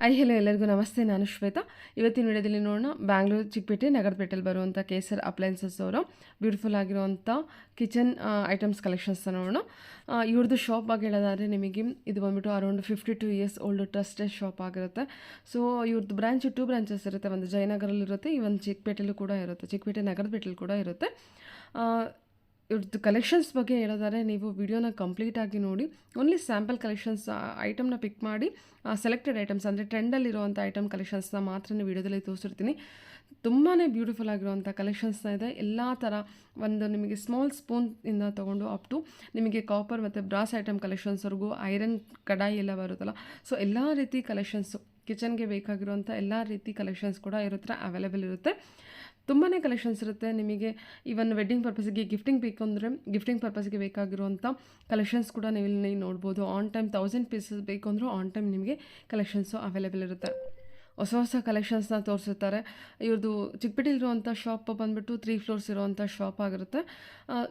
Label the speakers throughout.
Speaker 1: Hello ಎಲ್ಲರಿಗೂ ನಮಸ್ತೆ. ನಾನು ಶ್ವೇತಾ. ಇವತ್ತಿನ ವಿಡಿಯೋದಲ್ಲಿ ನೋಡೋಣ ಬ್ಯಾಂಗ್ಳೂರು ಚಿಕ್ಕಪೇಟೆ ನಗರಪೇಟೆಯಲ್ಲಿ ಬರುವಂಥ ಕೇಸರ್ ಅಪ್ಲಯನ್ಸಸ್ ಅವರು ಬ್ಯೂಟಿಫುಲ್ ಆಗಿರುವಂಥ ಕಿಚನ್ ಐಟಮ್ಸ್ ಕಲೆಕ್ಷನ್ಸ್ನ ನೋಡೋಣ. ಇವ್ರದ್ದು ಶಾಪ್ ಬಗ್ಗೆ ಹೇಳೋದಾದರೆ ನಿಮಗೆ ಇದು ಬಂದುಬಿಟ್ಟು around 52 years old trusted shop ಆಗಿರುತ್ತೆ. ಸೊ ಇವ್ರದ್ದು ಬ್ರಾಂಚ್ 2 ಬ್ರಾಂಚಸ್ ಇರುತ್ತೆ. ಒಂದು ಜಯನಗರಲ್ಲಿರುತ್ತೆ, ಇವನ್ ಚಿಕ್ಕಪೇಟೆಯಲ್ಲೂ ಕೂಡ ಇರುತ್ತೆ, ಚಿಕ್ಕಪೇಟೆ ನಗರಪೇಟೆಯಲ್ಲಿ ಕೂಡ ಇರುತ್ತೆ. ಇವ್ರದ್ದು ಕಲೆಕ್ಷನ್ಸ್ ಬಗ್ಗೆ ಹೇಳೋದಾದರೆ ನೀವು ವಿಡಿಯೋನ ಕಂಪ್ಲೀಟಾಗಿ ನೋಡಿ. ಓನ್ಲಿ ಸ್ಯಾಂಪಲ್ ಕಲೆಕ್ಷನ್ಸ್ ಐಟಮ್ನ ಪಿಕ್ ಮಾಡಿ ಸೆಲೆಕ್ಟೆಡ್ ಐಟಮ್ಸ್ ಅಂದರೆ ಟ್ರೆಂಡಲ್ಲಿರುವಂಥ ಐಟಮ್ ಕಲೆಕ್ಷನ್ಸ್ನ ಮಾತ್ರ ವಿಡಿಯೋದಲ್ಲಿ ತೋರಿಸಿರ್ತೀನಿ. ತುಂಬಾ ಬ್ಯೂಟಿಫುಲ್ ಆಗಿರುವಂಥ ಕಲೆಕ್ಷನ್ಸ್ನ ಇದೆ. ಎಲ್ಲ ಥರ ಒಂದು ನಿಮಗೆ ಸ್ಮಾಲ್ ಸ್ಪೂನಿಂದ ತೊಗೊಂಡು ಅಪ್ ಟು ನಿಮಗೆ ಕಾಪರ್ ಮತ್ತು ಬ್ರಾಸ್ ಐಟಮ್ ಕಲೆಕ್ಷನ್ಸ್ವರೆಗೂ ಐರನ್ ಕಡಾಯಿ ಎಲ್ಲ ಬರುತ್ತಲ್ಲ, ಸೊ ಎಲ್ಲ ರೀತಿ ಕಲೆಕ್ಷನ್ಸು ಕಿಚನ್ಗೆ ಬೇಕಾಗಿರುವಂಥ ಎಲ್ಲ ರೀತಿ ಕಲೆಕ್ಷನ್ಸ್ ಕೂಡ ಇರುತ್ತೆ, ಅವೈಲೇಬಲ್ ಇರುತ್ತೆ. ತುಂಬಾ ಕಲೆಕ್ಷನ್ಸ್ ಇರುತ್ತೆ. ನಿಮಗೆ ಈವನ್ ವೆಡ್ಡಿಂಗ್ ಪರ್ಪಸ್ಗೆ ಗಿಫ್ಟಿಂಗ್ ಬೇಕು ಅಂದರೆ ಗಿಫ್ಟಿಂಗ್ ಪರ್ಪಸ್ಗೆ ಬೇಕಾಗಿರುವಂಥ ಕಲೆಕ್ಷನ್ಸ್ ಕೂಡ ನೀವು ಇಲ್ಲಿ ನೋಡ್ಬೋದು. ಆನ್ ಟೈಮ್ 1000 ಪೀಸಸ್ ಬೇಕು ಅಂದರೂ ಆನ್ ಟೈಮ್ ನಿಮಗೆ ಕಲೆಕ್ಷನ್ಸು ಅವೈಲೇಬಲ್ ಇರುತ್ತೆ. ಹೊಸ ಹೊಸ ಕಲೆಕ್ಷನ್ಸ್ನ ತೋರಿಸುತ್ತಾರೆ. ಇವ್ರದ್ದು ಚಿಕ್ಕಪೇಟೆಲಿರುವಂಥ ಶಾಪ್ ಬಂದುಬಿಟ್ಟು 3 ಫ್ಲೋರ್ಸ್ ಇರುವಂಥ ಶಾಪ್ ಆಗಿರುತ್ತೆ.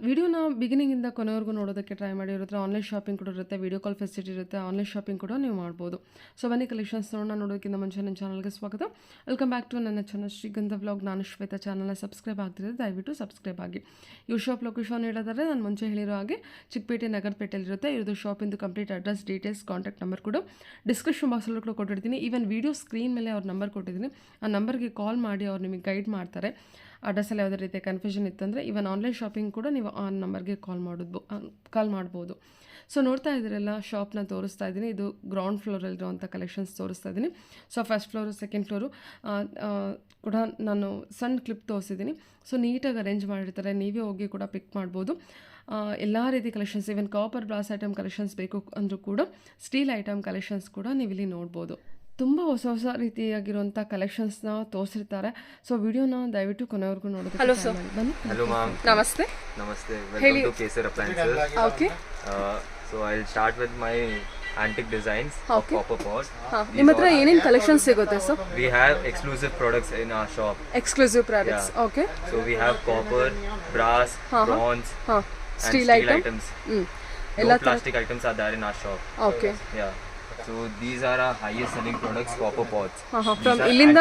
Speaker 1: ವಿಡಿಯೋನ ಬಿಗಿನಿಂಗಿಂದ ಕೊನೆವರೆಗೂ ನೋಡೋದಕ್ಕೆ ಟ್ರೈ ಮಾಡಿ. ಇರುತ್ತೆ ಆನ್ಲೈನ್ ಶಾಪಿಂಗ್ ಕೂಡ ಇರುತ್ತೆ, ವಿಡಿಯೋ ಕಾಲ್ ಫೆಸಿಲಿಟಿ ಇರುತ್ತೆ, ಆನ್ಲೈನ್ ಶಾಪಿಂಗ್ ಕೂಡ ನೀವು ಮಾಡ್ಬೋದು. ಸೊ ಬನ್ನಿ ಕಲೆಕ್ಷನ್ಸ್ ನೋಡೋದಕ್ಕಿಂತ ಮುಂಚೆ ನನ್ನ ಚಾನಲ್ಗೆ ಸ್ವಾಗತ. ವೆಲ್ಕಮ್ ಬ್ಯಾಕ್ ಟು ನನ್ನ ಚಾನಲ್ ಶ್ರೀಗಂಧ ವ್ಲಾಗ್. ನಾನು ಶ್ವೇತಾ. ಚಾನಲ್ನ ಸಬ್ಸ್ಕ್ರೈಬ್ ಆಗ್ತಿರೋದು ದಯವಿಟ್ಟು ಸಬ್ಸ್ಕ್ರೈಬ್ ಆಗಿ. ಇವ್ರ ಶಾಪ್ ಲೊಕೇಶನ್ ಹೇಳೋದಾದರೆ ನಾನು ಮುಂಚೆ ಹೇಳಿರೋ ಹಾಗೆ ಚಿಕ್ಕಪೇಟೆ ನಗರಪೇಟೆಯಲ್ಲಿರುತ್ತೆ. ಇವ್ರದ್ದು ಶಾಪಿಂದು complete address, details, contact number ಕೂಡ ಡಿಸ್ಕ್ರಿಪ್ಷನ್ ಬಾಕ್ಸಲ್ಲೂ ಕೂಡ ಕೊಟ್ಟಿರ್ತೀನಿ. ಈವನ್ ವಿಡಿಯೋ ಸ್ಕ್ರೀನ್ ಮೇಲೆ ಅವ್ರ ನಂಬರ್ ಕೊಟ್ಟಿದ್ದೀನಿ. ಆ ನಂಬರ್ಗೆ ಕಾಲ್ ಮಾಡಿ ಅವ್ರು ನಿಮಗೆ ಗೈಡ್ ಮಾಡ್ತಾರೆ. ಅಡ್ರೆಸ್ಸಲ್ಲಿ ಯಾವುದೇ ರೀತಿಯ ಕನ್ಫ್ಯೂಷನ್ ಇತ್ತಂದರೆ ಈವನ್ ಆನ್ಲೈನ್ ಶಾಪಿಂಗ್ ಕೂಡ ನೀವು ಆ ನಂಬರ್ಗೆ ಕಾಲ್ ಮಾಡ್ಬೋದು. ಸೊ ನೋಡ್ತಾ ಇದ್ದೀರಲ್ಲ, ಶಾಪ್ನ ತೋರಿಸ್ತಾ ಇದ್ದೀನಿ. ಇದು ಗ್ರೌಂಡ್ ಫ್ಲೋರಲ್ಲಿರುವಂಥ ಕಲೆಕ್ಷನ್ಸ್ ತೋರಿಸ್ತಾ ಇದ್ದೀನಿ. So first floor, second floor ಕೂಡ ನಾನು ಸಣ್ಣ ಕ್ಲಿಪ್ ತೋರಿಸಿದ್ದೀನಿ. ಸೊ ನೀಟಾಗಿ ಅರೇಂಜ್ ಮಾಡಿರ್ತಾರೆ, ನೀವೇ ಹೋಗಿ ಕೂಡ ಪಿಕ್ ಮಾಡ್ಬೋದು. ಎಲ್ಲ ರೀತಿ collections, even copper brass item collections ಬೇಕು ಅಂದರೂ ಕೂಡ ಸ್ಟೀಲ್ ಐಟಮ್ ಕಲೆಕ್ಷನ್ಸ್ ಕೂಡ ನೀವಿಲ್ಲಿ ನೋಡ್ಬೋದು. ತುಂಬ ಹೊಸ ಹೊಸ ರೀತಿಯಾಗಿರುವಂಥ ಕಲೆಕ್ಷನ್ಸ್ನ ತೋರಿಸಿರ್ತಾರೆ. ಸೊ ವಿಡಿಯೋನ ದಯವಿಟ್ಟು ಕೊನೆವರೆಗೂ ನೋಡೋದು. ಹಲೋ ಸರ್, ಬನ್ನಿ.
Speaker 2: Hello ma'am.
Speaker 1: Namaste.
Speaker 2: Namaste. Welcome to Kesar appliances.
Speaker 1: Okay.
Speaker 2: So I will start with my antique designs of copper pot.
Speaker 1: ನಿಮ್ಮ ಹತ್ರ ಏನೇನು ಕಲೆಕ್ಷನ್ಸ್ ಸಿಗುತ್ತೆ sir?
Speaker 2: We have exclusive products in our shop.
Speaker 1: Exclusive products. Okay.
Speaker 2: So we have copper, brass, bronze, and
Speaker 1: steel items.
Speaker 2: No plastic items are there in our shop.
Speaker 1: Okay.
Speaker 2: Yeah. So these are our highest selling products, copper pots.
Speaker 1: From ಇಲ್ಲಿಂದ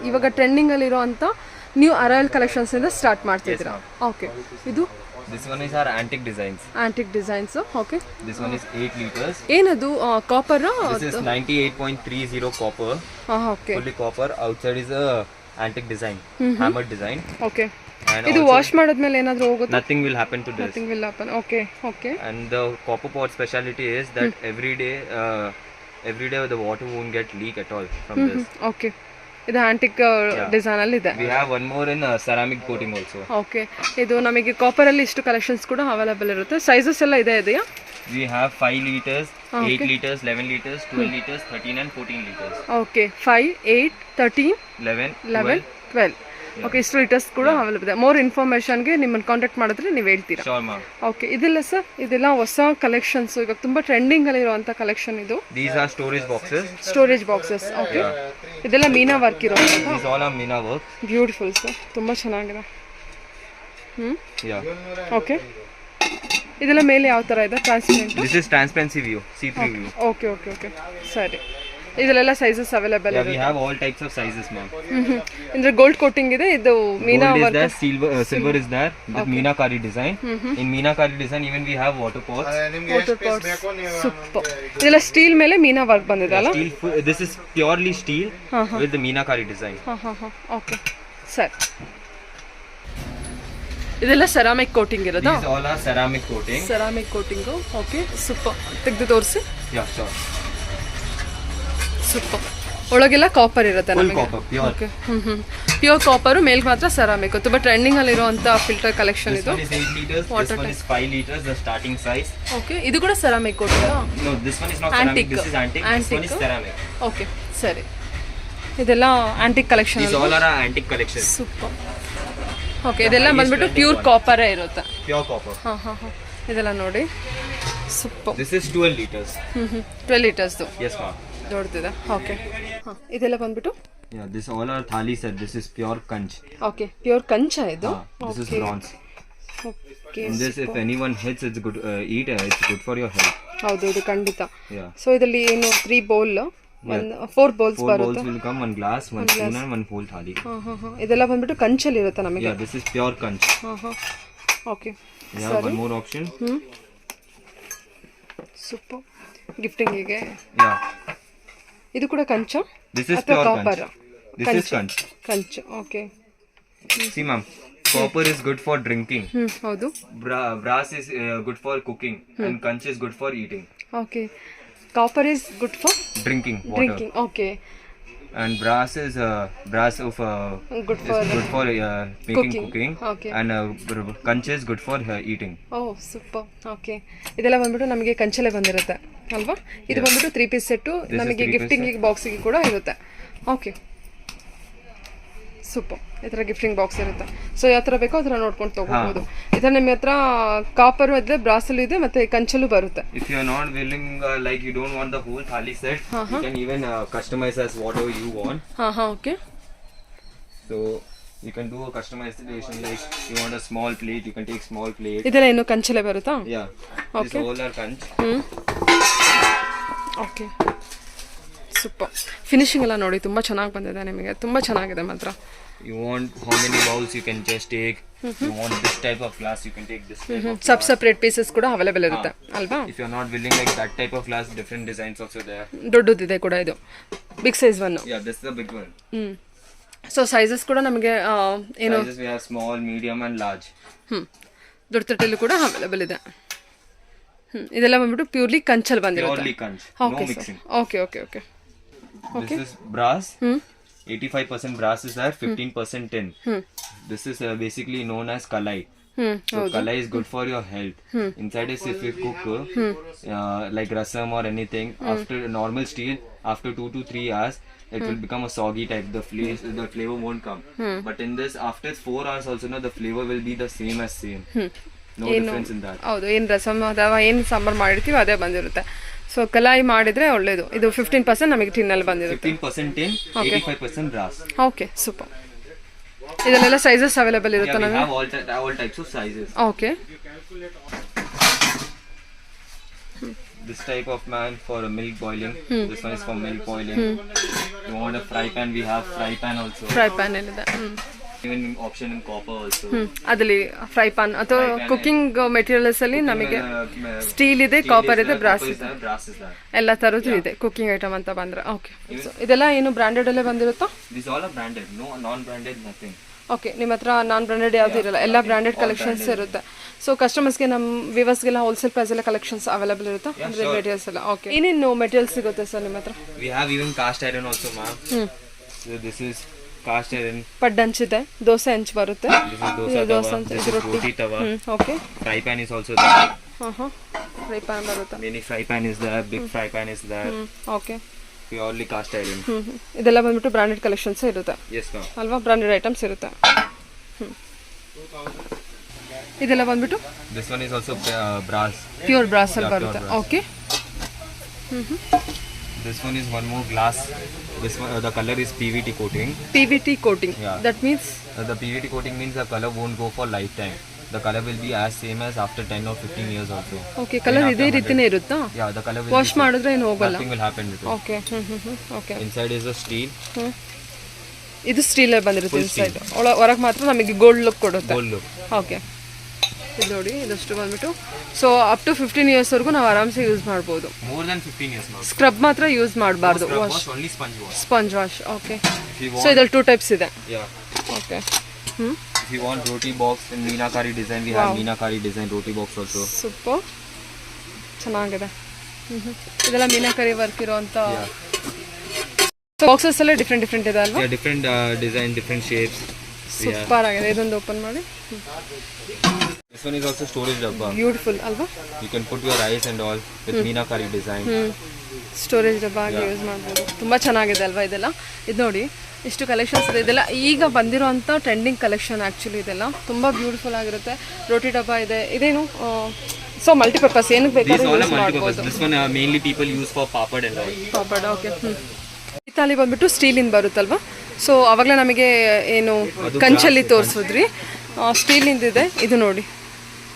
Speaker 1: ಇವಾಗ trending ಅಲ್ಲಿ ಇರುವಂತ new arrival collections ಇಂದ start ಮಾಡ್ತಿದ್ದೀರಾ? Okay. ಇದು
Speaker 2: This one is our antique designs.
Speaker 1: Antique designs. Okay.
Speaker 2: This one is 8 liters.
Speaker 1: ಏನದು copper?
Speaker 2: This is 98.30 copper.
Speaker 1: Okay.
Speaker 2: Fully copper. Outside is a antique design, hammered design.
Speaker 1: Okay.
Speaker 2: And
Speaker 1: ಇದು wash ಮಾಡಿದ್ಮೇಲೆ ಏನಾದರೂ ಹೋಗುತ್ತೆ?
Speaker 2: nothing will happen to this.
Speaker 1: Nothing will happen. Okay. Okay.
Speaker 2: And the copper pot speciality is that every day the water won't get leak at all from this.
Speaker 1: Okay. ಇದು antique design ಅಲ್ಲಿ ಇದೆ.
Speaker 2: We have one more in ceramic coating also.
Speaker 1: Okay. ಇದು ನಮಗೆ copper ಅಲ್ಲಿ ಇಷ್ಟು collections ಕೂಡ available ಇರುತ್ತೆ. Sizes ಎಲ್ಲ ಇದೆಯಾ?
Speaker 2: We have 5 liters, 8 liters, 11 liters, 12 liters, 13 and 14 liters.
Speaker 1: Okay. 5, 8, 13,
Speaker 2: 11,
Speaker 1: 12. Okay. ಇಷ್ಟು ಲೀಟರ್ಸ್ ಕೂಡ ಅವೈಲೇಬಲ್ ಇದೆ. ಮೋರ್ ಇನ್ಫಾರ್ಮೇಷನ್ಗೆ ನಿಮ್ಮನ್ನು ಕಾಂಟ್ಯಾಕ್ಟ್ ಮಾಡಿದ್ರೆ ನೀವು ಹೇಳ್ತೀರಾ?
Speaker 2: Sure ma'am.
Speaker 1: ಓಕೆ. ಇದಿಲ್ಲ ಸರ್, ಇದೆಲ್ಲ ಹೊಸ ಕಲೆಕ್ಷನ್ಸ್, ಇವಾಗ ತುಂಬ ಟ್ರೆಂಡಿಂಗ್ ಅಲ್ಲಿ ಇರುವಂಥ ಕಲೆಕ್ಷನ್ ಇದು.
Speaker 2: These are storage boxes.
Speaker 1: Storage boxes. Okay. ಇದೆಲ್ಲ ಮೀನಾ ವರ್ಕ್ ಇರೋದು.
Speaker 2: These all are Meena work.
Speaker 1: Beautiful sir, ತುಂಬ ಚೆನ್ನಾಗಿದೆ.
Speaker 2: Yeah.
Speaker 1: ಓಕೆ. ಇದೆಲ್ಲ ಮೇಲೆ ಯಾವ ಥರ ಇದೆ? Transparent.
Speaker 2: This is transparency view, see-through view.
Speaker 1: Okay. Okay. Okay. ಸರಿ. ಇದೆಲ್ಲ ಸೈಜಸ್ ಅವೈಲೇಬಲ್
Speaker 2: Yeah,
Speaker 1: ಇದೆ.
Speaker 2: we have all types of sizes ma'am.
Speaker 1: ಅಂದ್ರೆ ಗೋಲ್ಡ್ ಕೋಟಿಂಗ್ ಇದೆ. ಇದು ಮೀನಾ
Speaker 2: Gold is
Speaker 1: work.
Speaker 2: there, silver is there with Meenakari design. In Meenakari design even we have water pots.
Speaker 1: Water pots. Super. ಇದೆಲ್ಲ steel ಮೇಲೆ meena work ಬಂದಿದೆ ಅಲ್ಲ?
Speaker 2: This is purely steel with the Meenakari design.
Speaker 1: Okay. ಸರಿ. ಇದೆಲ್ಲ ceramic coating ಇರೋದಾ?
Speaker 2: These all are ceramic coating.
Speaker 1: Ceramic coating. Okay. Super. ತೆಗೆದು ತೋರಿಸಿ.
Speaker 2: Yeah, sure.
Speaker 1: Super. ಒಳಗೆಲ್ಲ ಕಾಪರ್ ಇರುತ್ತೆ
Speaker 2: Full
Speaker 1: ನಮಗೆ.
Speaker 2: copper, pure.
Speaker 1: Okay. Pure copper, ಮೇಲ್ ಮಾತ್ರ ಸೆರಾಮಿಕ್. ತುಂಬ ಟ್ರೆಂಡಿಂಗ್ ಅಲ್ಲಿ ಇರುವಂತ ಫಿಲ್ಟರ್ ಕಲೆಕ್ಷನ್
Speaker 2: This
Speaker 1: ಇದು.
Speaker 2: one is 8 liters, this one is 5 liters, the starting size.
Speaker 1: Okay. ಇದು ಕೂಡ ceramic coating.
Speaker 2: No, this one is not
Speaker 1: Antique.
Speaker 2: ceramic, this is antique, this one is ceramic.
Speaker 1: Okay. ಸರಿ. ಇದೆಲ್ಲ antique collection.
Speaker 2: These all are our antique collections.
Speaker 1: Super. Okay. ಇದೆಲ್ಲ ಬಂದ್ಬಿಟ್ಟು pure ಕಾಪರೇ ಇರುತ್ತೆ.
Speaker 2: Pure copper.
Speaker 1: ಇದೆಲ್ಲ ನೋಡಿ. Super.
Speaker 2: This is 12 liters.
Speaker 1: 12 ಲೀಟರ್ಸ್ದು.
Speaker 2: Yes ma'am.
Speaker 1: ದೊಡ್ಡದಿದೆ. Okay. ಇದೆಲ್ಲ ಬಂದ್ಬಿಟ್ಟು
Speaker 2: Yeah, this all are thali set. This is pure kanch.
Speaker 1: Okay. Pure ಕಂಚ ಇದು.
Speaker 2: This is bronze.
Speaker 1: Okay.
Speaker 2: In this, if anyone hits, it's good. It's good for your health.
Speaker 1: ಹೌದು, ಇದು ಖಂಡಿತ.
Speaker 2: Yeah.
Speaker 1: So ಇದರಲ್ಲಿ ಏನು 3 bowl 4 bowls
Speaker 2: Four
Speaker 1: ಬರುತ್ತೆ.
Speaker 2: bowls will come, one glass, one spoon, and one whole thali.
Speaker 1: ಇದೆಲ್ಲ ಬಂದ್ಬಿಟ್ಟು ಕಂಚಲ್ಲಿ ಇರುತ್ತೆ ನಮಗೆ.
Speaker 2: Yeah, this is pure kanch.
Speaker 1: Okay
Speaker 2: We have one more option.
Speaker 1: Super. ಗಿಫ್ಟಿಂಗಿಗೆ
Speaker 2: Yeah,
Speaker 1: ಇದು ಕೂಡ ಕಂಚ
Speaker 2: this is
Speaker 1: ಅಥವಾ
Speaker 2: pure
Speaker 1: copper?
Speaker 2: kanch. This is kanch.
Speaker 1: ಕಂಚ. Okay.
Speaker 2: See, ma'am, copper is good for drinking.
Speaker 1: ಹೌದು.
Speaker 2: Brass is good for cooking, and kanch is good for eating.
Speaker 1: Okay. Copper is good for
Speaker 2: Drinking water.
Speaker 1: Drinking. Okay.
Speaker 2: And brass is
Speaker 1: good
Speaker 2: is
Speaker 1: for
Speaker 2: good for making cooking.
Speaker 1: Okay.
Speaker 2: And kanch is good for eating.
Speaker 1: Oh super. Okay. ಇದೆಲ್ಲ ಬಂದ್ಬಿಟ್ಟು ನಮಗೆ ಕಂಚಲ್ಲೇ ಬಂದಿರುತ್ತೆ ಅಲ್ವಾ? ಇದು ಬಂದ್ಬಿಟ್ಟು 3 piece set ನಮಗೆ
Speaker 2: 3 piece
Speaker 1: ಗಿಫ್ಟಿಂಗಿಗೆ ಬಾಕ್ಸಿಗೆ ಕೂಡ ಇರುತ್ತೆ. Okay super. ಈ ಥರ ಗಿಫ್ಟಿಂಗ್ ಬಾಕ್ಸ್ ಇರುತ್ತೆ. ಸೊ ಯಾವ ಥರ ಬೇಕೋ ಆ ಥರ ನೋಡ್ಕೊಂಡು ತೊಗೋಬೋದು. ಈ ಥರ ನಿಮ್ಮ ಹತ್ರ ಕಾಪರು ಇದೆ, ಬ್ರಾಸಲ್ಲೂ ಇದೆ, ಮತ್ತು ಕಂಚಲ್ಲೂ ಬರುತ್ತೆ.
Speaker 2: If you are not willing, like you don't want the whole thali set, you can even customize as whatever you want.
Speaker 1: Okay.
Speaker 2: So you can do a customization, like you want a small plate, you can take small plate.
Speaker 1: ಇದೆಲ್ಲ ಇನ್ನು ಕಂಚಲ್ಲೇ ಬರುತ್ತಾ?
Speaker 2: Yeah, this all are kanch.
Speaker 1: Okay super. Finishing ಎಲ್ಲ ನೋಡಿ ತುಂಬ ಚೆನ್ನಾಗಿ ಬಂದಿದೆ ನಿಮಗೆ, ತುಂಬ ಚೆನ್ನಾಗಿದೆ ಮಾತ್ರ.
Speaker 2: You want how many bowls you can just take. You want this type of glass, you can take this type of
Speaker 1: separate pieces ಕೂಡ ಅವೈಲೇಬಲ್ ಇರುತ್ತೆ ಅಲ್ವಾ?
Speaker 2: If you are not willing like that type of glass, different designs also there.
Speaker 1: ದೊಡ್ಡದಿದೆ ಕೂಡ ಇದು, big size one.
Speaker 2: Yeah, this is the big one.
Speaker 1: So sizes ಕೂಡ ನಮಗೆ ಏನು
Speaker 2: Sizes we have small, medium and large.
Speaker 1: ದೊಡ್ಡ ತಟ್ಟೆಲ್ಲೂ ಕೂಡ available ಇದೆ. ಇದೆಲ್ಲ ಬಂದ್ಬಿಟ್ಟು ಪ್ಯೂರ್ಲಿ ಕಂಚಲ್ಲಿ ಬಂದಿರುತ್ತೆ.
Speaker 2: Purely kanch,
Speaker 1: okay
Speaker 2: no
Speaker 1: sir.
Speaker 2: mixing.
Speaker 1: Okay okay okay.
Speaker 2: This is brass. 85% brass is there, 15% tin. This is basically known as kalai. So kalai is good for your health. Inside is if you cook like rasam or anything, after normal steel, after 2 to 3 hours, it will become a soggy type. The flavor won't come. But in this, after 4 hours also, the flavor will be the same as same. No difference in that.
Speaker 1: ಹೌದು, ಏನು ರಸಮ್ ಅಥವಾ ಏನು ಸಾಂಬಾರು ಮಾಡಿರ್ತೀವಿ ಅದೇ ಬಂದಿರುತ್ತೆ. So ಕಲಾಯಿ ಮಾಡಿದ್ರೆ ಒಳ್ಳೇದು. ಇದು 15% ನಮಗೆ ಟಿನ್ನಲ್ಲಿ ಬಂದಿರುತ್ತೆ.
Speaker 2: 15% tin, 85% brass.
Speaker 1: Okay super. ಇದೆಲ್ಲ ಸೈಜಸ್ ಅವೈಲೇಬಲ್ ಇರುತ್ತೆ
Speaker 2: Yeah, we
Speaker 1: ನಮಗೆ.
Speaker 2: have all types of sizes.
Speaker 1: Okay.
Speaker 2: This type of man for milk boiling. This one is for milk boiling. You want a fry pan, we have fry pan also.
Speaker 1: Fry PAN ಇದೆ.
Speaker 2: Even option in copper also.
Speaker 1: ಅದಲ್ಲಿ fry PAN ಅಥವಾ cooking materials ಅಲ್ಲಿ ನಮಗೆ steel ಇದೆ, copper ಇದೆ, brass ಇದೆ,
Speaker 2: brass is there.
Speaker 1: ಎಲ್ಲ ತರದ್ದು ಇದೆ ಕುಕಿಂಗ್ ಐಟಮ್ ಅಂತ ಬಂದ್ರೆ. ಓಕೆ. ಇದೆಲ್ಲ ಏನು ಬ್ರಾಂಡೆಡ್ ಅಲ್ಲೇ ಬಂದಿರುತ್ತಾ?
Speaker 2: These all are branded, no non-branded, nothing.
Speaker 1: Okay. ನಿಮ್ಮ ಹತ್ರ ನಾನ್ ಬ್ರಾಂಡೆಡ್ ಯಾವ್ದು ಇರಲ್ಲ, ಎಲ್ಲ ಬ್ರಾಂಡೆಡ್ ಕಲೆಕ್ಷನ್ಸ್ ಇರುತ್ತೆ. ಸೊ ಕಸ್ಟಮರ್ಸ್ಗೆ ನಮ್ಮ ವ್ಯೂವರ್ಸ್ಗೆಲ್ಲ ಹೋಲ್ಸೇಲ್ ಪ್ರೈಸ್ ಎಲ್ಲ ಕಲೆಕ್ಷನ್ಸ್ ಅವೈಲೇಬಲ್ ಇರುತ್ತಾ? ಅಂದ್ರೆ ಮೆಟೀರಿಯಲ್ಸ್ ಎಲ್ಲ. ಓಕೆ. ಏನೇನು ಮೆಟೀರಿಯಲ್ಸ್ ಸಿಗುತ್ತೆ ಸರ್ ನಿಮ್ಮ ಹತ್ರ?
Speaker 2: We have even cast iron also, ma'am. So this is cast iron.
Speaker 1: ಪಡ್ಡು ಹಂಚಿದೆ, ದೋಸೆ ಹಂಚು ಬರುತ್ತೆ.
Speaker 2: This is dosa tawa. This is roti tawa.
Speaker 1: Okay.
Speaker 2: Fry pan is also there.
Speaker 1: Fry PAN ಬರುತ್ತೆ.
Speaker 2: Mini fry pan is there. Big fry pan is there.
Speaker 1: Okay.
Speaker 2: Purely cast iron.
Speaker 1: ಇದೆಲ್ಲ ಬಂದ್ಬಿಟ್ಟು branded collections ಇರುತ್ತೆ
Speaker 2: Yes, ma'am.
Speaker 1: ಅಲ್ವಾ? Branded items ಇರುತ್ತೆ. ಇದೆಲ್ಲ ಬಂದ್ಬಿಟ್ಟು
Speaker 2: This one is also brass.
Speaker 1: Pure brass ಅಲ್ಲಿ
Speaker 2: Yeah, pure
Speaker 1: ಬರುತ್ತೆ.
Speaker 2: brass.
Speaker 1: Okay.
Speaker 2: This one is one more glass. This one, the color is PVT coating.
Speaker 1: PVT coating.
Speaker 2: Yeah.
Speaker 1: That means
Speaker 2: The PVT coating means the color won't go for lifetime. The color will be as same as after 10 or 15 years also.
Speaker 1: Okay. Colour ಇದೇ ರೀತಿನೇ ಇರುತ್ತಾ?
Speaker 2: Yeah, the color will
Speaker 1: wash
Speaker 2: be
Speaker 1: ಮಾಡಿದ್ರೆ ಏನು ಹೋಗಲ್ಲ?
Speaker 2: nothing will happen with it.
Speaker 1: Okay. Okay.
Speaker 2: Inside is a steel.
Speaker 1: ಇದು ಸ್ಟೀಲೇ ಬಂದಿರುತ್ತೆ inside. ಹೊರಗೆ ಮಾತ್ರ ನಮಗೆ ಗೋಲ್ಡ್ ಲುಕ್ ಕೊಡುತ್ತೆ.
Speaker 2: Gold look.
Speaker 1: ಓಕೆ. ಇದು ನೋಡಿ, ಇದಷ್ಟು ಬಂದ್ಬಿಟ್ಟು ಸೊ ಅಪ್ ಟು 15 ಇಯರ್ಸ್ವರೆಗೂ ನಾವು ಆರಾಮ್ಸೆ ಯೂಸ್ ಮಾಡ್ಬೋದು.
Speaker 2: More than 15 years now.
Speaker 1: Scrub ಮಾತ್ರ ಯೂಸ್ ಮಾಡಬಾರ್ದು.
Speaker 2: Scrub
Speaker 1: wash,
Speaker 2: wash, only sponge wash.
Speaker 1: Sponge wash. Okay.
Speaker 2: If you
Speaker 1: so
Speaker 2: want,
Speaker 1: ಇದ್ರಲ್ಲಿ 2 ಟೈಪ್ಸ್ ಇದೆ.
Speaker 2: yeah.
Speaker 1: Okay.
Speaker 2: If you want roti box in Meenakari design, we have Meenakari design roti box also.
Speaker 1: Super. ಚೆನ್ನಾಗಿದೆ. ಇದೆಲ್ಲ meenakari work ಇರೋಂಥ boxes ಎಲ್ಲ different ಇದೆ ಅಲ್ವಾ?
Speaker 2: Yeah, different design, different shapes.
Speaker 1: Super ಆಗಿದೆ. ಇದೊಂದು ಓಪನ್ ಮಾಡಿ.
Speaker 2: This one is also storage dabba.
Speaker 1: Beautiful ಅಲ್ವಾ?
Speaker 2: You can put your rice and all with Meenakari design.
Speaker 1: Storage ಡಬ್ಬ ಆಗಿ ಯೂಸ್ ಮಾಡ್ಬೋದು. ತುಂಬ ಚೆನ್ನಾಗಿದೆ ಅಲ್ವಾ ಇದೆಲ್ಲ? ಇದು ನೋಡಿ ಇಷ್ಟು ಕಲೆಕ್ಷನ್ಸ್ ಇದೆ. ಇದೆಲ್ಲ ಈಗ ಬಂದಿರೋಂಥ ಟ್ರೆಂಡಿಂಗ್ ಕಲೆಕ್ಷನ್ ಆ್ಯಕ್ಚುಲಿ. ಇದೆಲ್ಲ ತುಂಬ ಬ್ಯೂಟಿಫುಲ್ ಆಗಿರುತ್ತೆ. ರೋಟಿ ಡಬ್ಬ ಇದೆ. ಇದೇನು ಸೊ ಮಲ್ಟಿಪರ್ಪಸ್, ಏನಕ್ಕೆ
Speaker 2: These
Speaker 1: ಬೇಕಾದ್ರೂ
Speaker 2: all are
Speaker 1: ಯೂಸ್
Speaker 2: multi-purpose.
Speaker 1: ಮಾಡ್ಬೋದು.
Speaker 2: This one mainly people use for papad and all.
Speaker 1: Papad. Okay. ಈ ತಾಲಿ ಬಂದ್ಬಿಟ್ಟು ಸ್ಟೀಲಿಂದ ಬರುತ್ತಲ್ವಾ? ಸೊ ಅವಾಗಲೇ ನಮಗೆ ಏನು ಕಂಚಲ್ಲಿ ತೋರಿಸಿದ್ರಿ, ಸ್ಟೀಲಿಂದ ಇದೆ. ಇದು ನೋಡಿ,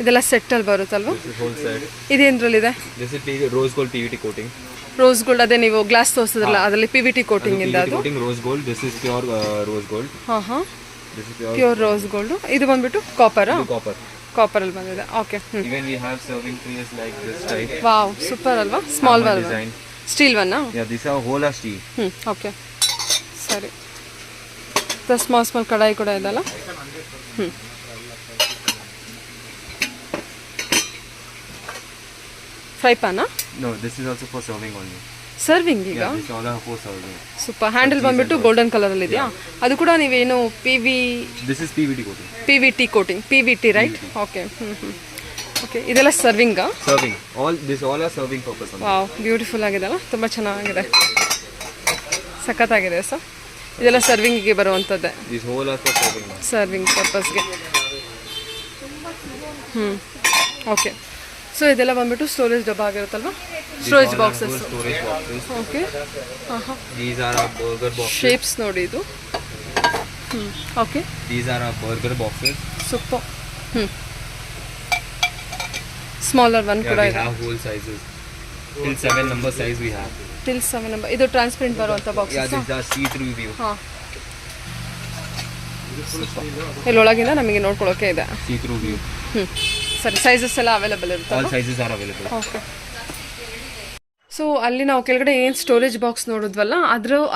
Speaker 1: ಇದೆಲ್ಲ ಸೆಟ್ಟಲ್ಲಿ ಬರುತ್ತಲ್ವಾ?
Speaker 2: This is whole set.
Speaker 1: ಇದೇನ್ರಲ್ಲಿದೆ?
Speaker 2: This is rose gold PVT coating.
Speaker 1: Rose gold ಅದೇ ನೀವು ಗ್ಲಾಸ್ ತೋರಿಸಿದ್ರಲ್ಲ ಅದರಲ್ಲಿ PVT ಕೋಟಿಂಗ್ ಇಂದ ಅದು
Speaker 2: coating rose gold. This is pure rose gold.
Speaker 1: ಹಾಂ this is pure rose gold. ಇದು ಬಂದ್ಬಿಟ್ಟು ಕಾಪರಾ? ಕಾಪರ್ ಅಲ್ಲಿ ಬಂದಿದೆ. Okay.
Speaker 2: Even we have serving trays like this type.
Speaker 1: Wow, super ಅಲ್ವಾ? Small one, steel one?
Speaker 2: Yeah, these are whole are steel.
Speaker 1: Okay, ಸರಿ. Small ಕಡಾಯಿ ಕೂಡ ಇದಲ್ಲ. ಫ್ರೈ ಪಾನಾ?
Speaker 2: No, this is also for serving only.
Speaker 1: Serving ಈಗ?
Speaker 2: Yeah, this all are for serving.
Speaker 1: Super. Handle ಬಂದ್ಬಿಟ್ಟು golden colour ಅಲ್ಲಿ ಇದೆಯಾ? ಅದು ಕೂಡ ನೀವೇನು
Speaker 2: This is PVT coating.
Speaker 1: PVT coating, PVT right? Okay. Okay, ಇದೆಲ್ಲ ಸರ್ವಿಂಗಾ?
Speaker 2: Serving. All are serving purpose only.
Speaker 1: ವಾವ್, ಬ್ಯೂಟಿಫುಲ್ ಆಗಿದೆ ಅಲ್ಲ, ತುಂಬ ಚೆನ್ನಾಗಿದೆ, ಸಖತ್ತಾಗಿದೆ ಸರ್. ಇದೆಲ್ಲ ಸರ್ವಿಂಗಿಗೆ ಬರುವಂಥದ್ದೇ.
Speaker 2: This whole are for serving.
Speaker 1: Serving ಪರ್ಪಸ್ಗೆ. ಓಕೆ. ಸೊ ಇದೆಲ್ಲ ಬಂದ್ಬಿಟ್ಟು ಸ್ಟೋರೇಜ್ ಡಬ್ಬ ಆಗಿರುತ್ತಲ್ವಾ? Storage boxes.
Speaker 2: Storage boxes.
Speaker 1: Okay.
Speaker 2: These are our burger boxes.
Speaker 1: Shapes ನೋಡಿ ಇದು. Okay.
Speaker 2: These are our burger boxes.
Speaker 1: Super. Smaller one ಕೂಡ
Speaker 2: We
Speaker 1: ಇದೆ.
Speaker 2: have whole sizes. Till 7 number size we have.
Speaker 1: Till 7 number. ಇದು transparent ಬರುವಂಥ
Speaker 2: Yeah,
Speaker 1: boxes.
Speaker 2: these are see-through view.
Speaker 1: ಹಾಂ, ಇಲ್ಲೊಳಗಿಂದ ನಮಗೆ ನೋಡ್ಕೊಳ್ಳೋಕೆ ಇದೆ.
Speaker 2: See-through view.
Speaker 1: ಸರಿ, ಸೈಜಸ್ ಎಲ್ಲ ಅವೈಲೇಬಲ್ ಇರುತ್ತೆ?
Speaker 2: All sizes are available.
Speaker 1: Okay. So ಅಲ್ಲಿ ನಾವು ಕೆಳಗಡೆ ಏನು ಸ್ಟೋರೇಜ್ ಬಾಕ್ಸ್ ನೋಡಿದ್ವಲ್ಲ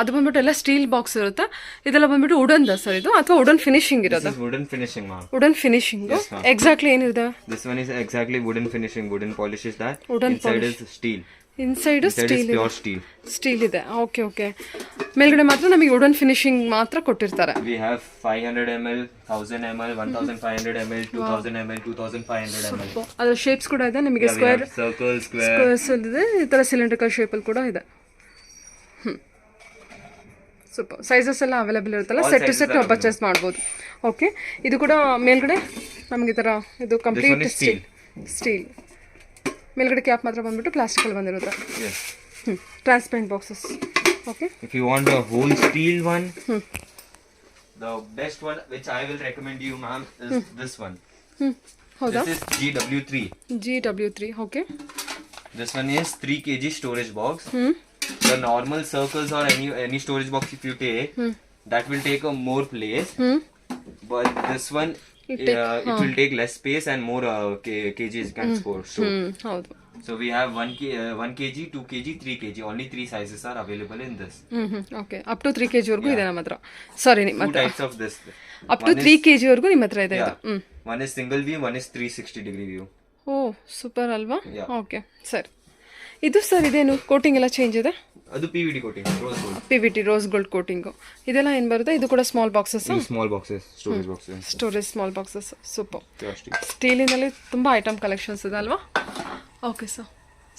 Speaker 1: ಅದು ಬಂದ್ಬಿಟ್ಟು ಎಲ್ಲ ಸ್ಟೀಲ್ ಬಾಕ್ಸ್ ಇರುತ್ತೆ. ಇದೆಲ್ಲ ಬಂದ್ಬಿಟ್ಟು ವುಡನ್ ಸರ್ ಇದು, ಅಥವಾ ವುಡನ್ ಫಿನಿಶಿಂಗ್ ಇರೋದು?
Speaker 2: This is wooden finishing, ma'am.
Speaker 1: Wooden finishing.
Speaker 2: Yes, ma'am.
Speaker 1: Exactly ಏನಿದೆ?
Speaker 2: This one is exactly wooden finishing. Wooden polish is that.
Speaker 1: Wooden
Speaker 2: Inside
Speaker 1: polish.
Speaker 2: is steel.
Speaker 1: Inside
Speaker 2: Inside is
Speaker 1: steel ಇದೆ.
Speaker 2: pure steel.
Speaker 1: Steel ಇದೆ. Okay okay. ಮೇಲ್ಗಡೆ ಮಾತ್ರ ನಮಗೆ wooden finishing ಮಾತ್ರ ಕೊಟ್ಟಿರ್ತಾರೆ.
Speaker 2: We have 500 ml, 1000 ml, 1500 ml, 2000 ml, 2500 ml.
Speaker 1: ಅದ್ರ shapes ಕೂಡ ಇದೆ ನಿಮಗೆ.
Speaker 2: Yeah, we
Speaker 1: square,
Speaker 2: have circle, square.
Speaker 1: Squares ಇದೆ, ಈ ಥರ ಸಿಲಿಂಡ್ರಿಕಲ್ ಶೇಪಲ್ಲಿ ಕೂಡ ಇದೆ. ಸೂಪರ್. ಸೈಜಸ್ ಎಲ್ಲ ಅವೈಲೇಬಲ್ ಇರುತ್ತಲ್ಲ, ಸೆಟ್ ಟು ಸೆಟ್ ನಾವು ಪರ್ಚೇಸ್ ಮಾಡ್ಬೋದು. ಓಕೆ. ಇದು ಕೂಡ ಮೇಲ್ಗಡೆ ನಮಗೆ ಈ ಥರ ಇದು ಕಂಪ್ಲೀಟ್ ಸ್ಟೀಲ್. ಮೇಲ್ಗಡೆ ಕ್ಯಾಪ್ ಮಾತ್ರ ಬಂದ್ಬಿಟ್ಟು ಪ್ಲಾಸ್ಟಿಕಲ್ಲಿ ಬಂದಿರುತ್ತೆ.
Speaker 2: Yes.
Speaker 1: Transparent boxes. Okay.
Speaker 2: If you want a whole steel one, the best one which I will recommend you, ma'am, is this one.
Speaker 1: ಹೌದಾ?
Speaker 2: This is GW3.
Speaker 1: GW3. Okay.
Speaker 2: This one is 3 kg storage box. The normal circles or any storage box if you take, that will take a more place. But this one, it will take less space and more kgs can store.
Speaker 1: ಹೌದು.
Speaker 2: So we have 1 kg, 2 kg, 3 kg. Only 3 sizes are available in this.
Speaker 1: Okay. Up to 3 kg ವರೆಗೂ ಇದೆ ನಮ್ಮ ಹತ್ರ. ಸಾರಿ, ನಿಮ್ಮ
Speaker 2: 2
Speaker 1: ಹತ್ರ
Speaker 2: types of this.
Speaker 1: Up to 3 kg ವರೆಗೂ ನಿಮ್ಮ ಹತ್ರ ಇದೆ ಇದು.
Speaker 2: One is single view, one is 360 degree view.
Speaker 1: Oh, super ಅಲ್ವಾ?
Speaker 2: Yeah.
Speaker 1: ಓಕೆ, ಸರಿ. ಇದು ಸರ್ ಇದೇನು ಕೋಟಿಂಗ್ ಎಲ್ಲ ಚೇಂಜ್ ಇದೆ?
Speaker 2: ಅದು PVT coating, rose gold.
Speaker 1: PVT rose gold coating. ಇದೆಲ್ಲ ಏನು ಬರುತ್ತೆ? ಇದು ಕೂಡ small boxes?
Speaker 2: Small boxes, storage boxes.
Speaker 1: Storage small boxes. Super.
Speaker 2: Plastic.
Speaker 1: ಸ್ಟೀಲಿನಲ್ಲಿ ತುಂಬ ಐಟಮ್ ಕಲೆಕ್ಷನ್ಸ್ ಇದೆ ಅಲ್ವಾ? ಓಕೆ ಸರ್,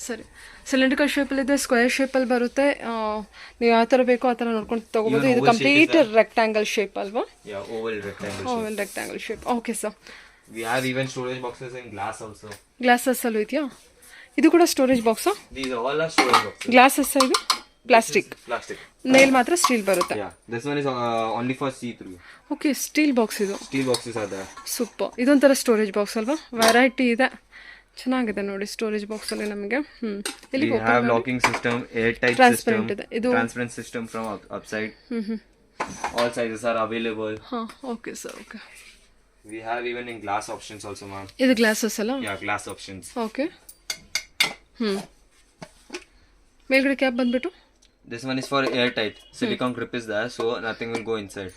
Speaker 1: ಸರಿ. ಸಿಲಿಂಡ್ರಿಕಲ್ ಶೇಪಲ್ಲಿದೆ, ಸ್ಕ್ವೇರ್ ಶೇಪಲ್ಲಿ ಬರುತ್ತೆ. ನೀವು ಯಾವ ಥರ ಬೇಕೋ ಆ ಥರ ನೋಡ್ಕೊಂಡು ತೊಗೋಬೋದು. ಇದು ಕಂಪ್ಲೀಟ್ ರೆಕ್ಟ್ಯಾಂಗಲ್ ಶೇಪ್ ಅಲ್ವಾ?
Speaker 2: Yeah, oval rectangle.
Speaker 1: Oval rectangle shape. Okay sir.
Speaker 2: We have even storage boxes in glass also.
Speaker 1: ಗ್ಲಾಸಸ್ಸಲ್ಲೂ ಇದೆಯಾ? ಇದು ಕೂಡ ಸ್ಟೋರೇಜ್ ಬಾಕ್ಸಾ?
Speaker 2: These all are storage boxes.
Speaker 1: Glasses ಇದು ಪ್ಲಾಸ್ಟಿಕ್,
Speaker 2: Plastic.
Speaker 1: ಮೇಲ್ ಮಾತ್ರ ಸ್ಟೀಲ್ ಬರುತ್ತೆ.
Speaker 2: Yeah, this one is only for see-through.
Speaker 1: Okay, steel box ಇದು.
Speaker 2: Steel boxes are there.
Speaker 1: Super. ಇದೊಂಥರ ಸ್ಟೋರೇಜ್ ಬಾಕ್ಸ್ ಅಲ್ವಾ? ವೆರೈಟಿ ಇದೆ, ಚೆನ್ನಾಗಿದೆ ನೋಡಿ ಸ್ಟೋರೇಜ್ ಬಾಕ್ಸಲ್ಲಿ ನಮಗೆ.
Speaker 2: We have locking system, airtight
Speaker 1: Transparent
Speaker 2: system,
Speaker 1: ಇದೆ ಇದು.
Speaker 2: transparent system from upside. All sizes are available.
Speaker 1: ಹಾಂ, okay sir. Okay.
Speaker 2: We have even in glass options also, ma'am.
Speaker 1: ಇದು ಗ್ಲಾಸಸ್ ಅಲ್ಲ?
Speaker 2: Yeah, glass options.
Speaker 1: ಓಕೆ. ಮೇಲ್ಗಡೆ cap ಬಂದ್ಬಿಟ್ಟು
Speaker 2: This one is for airtight. Silicone grip is there, so nothing will go inside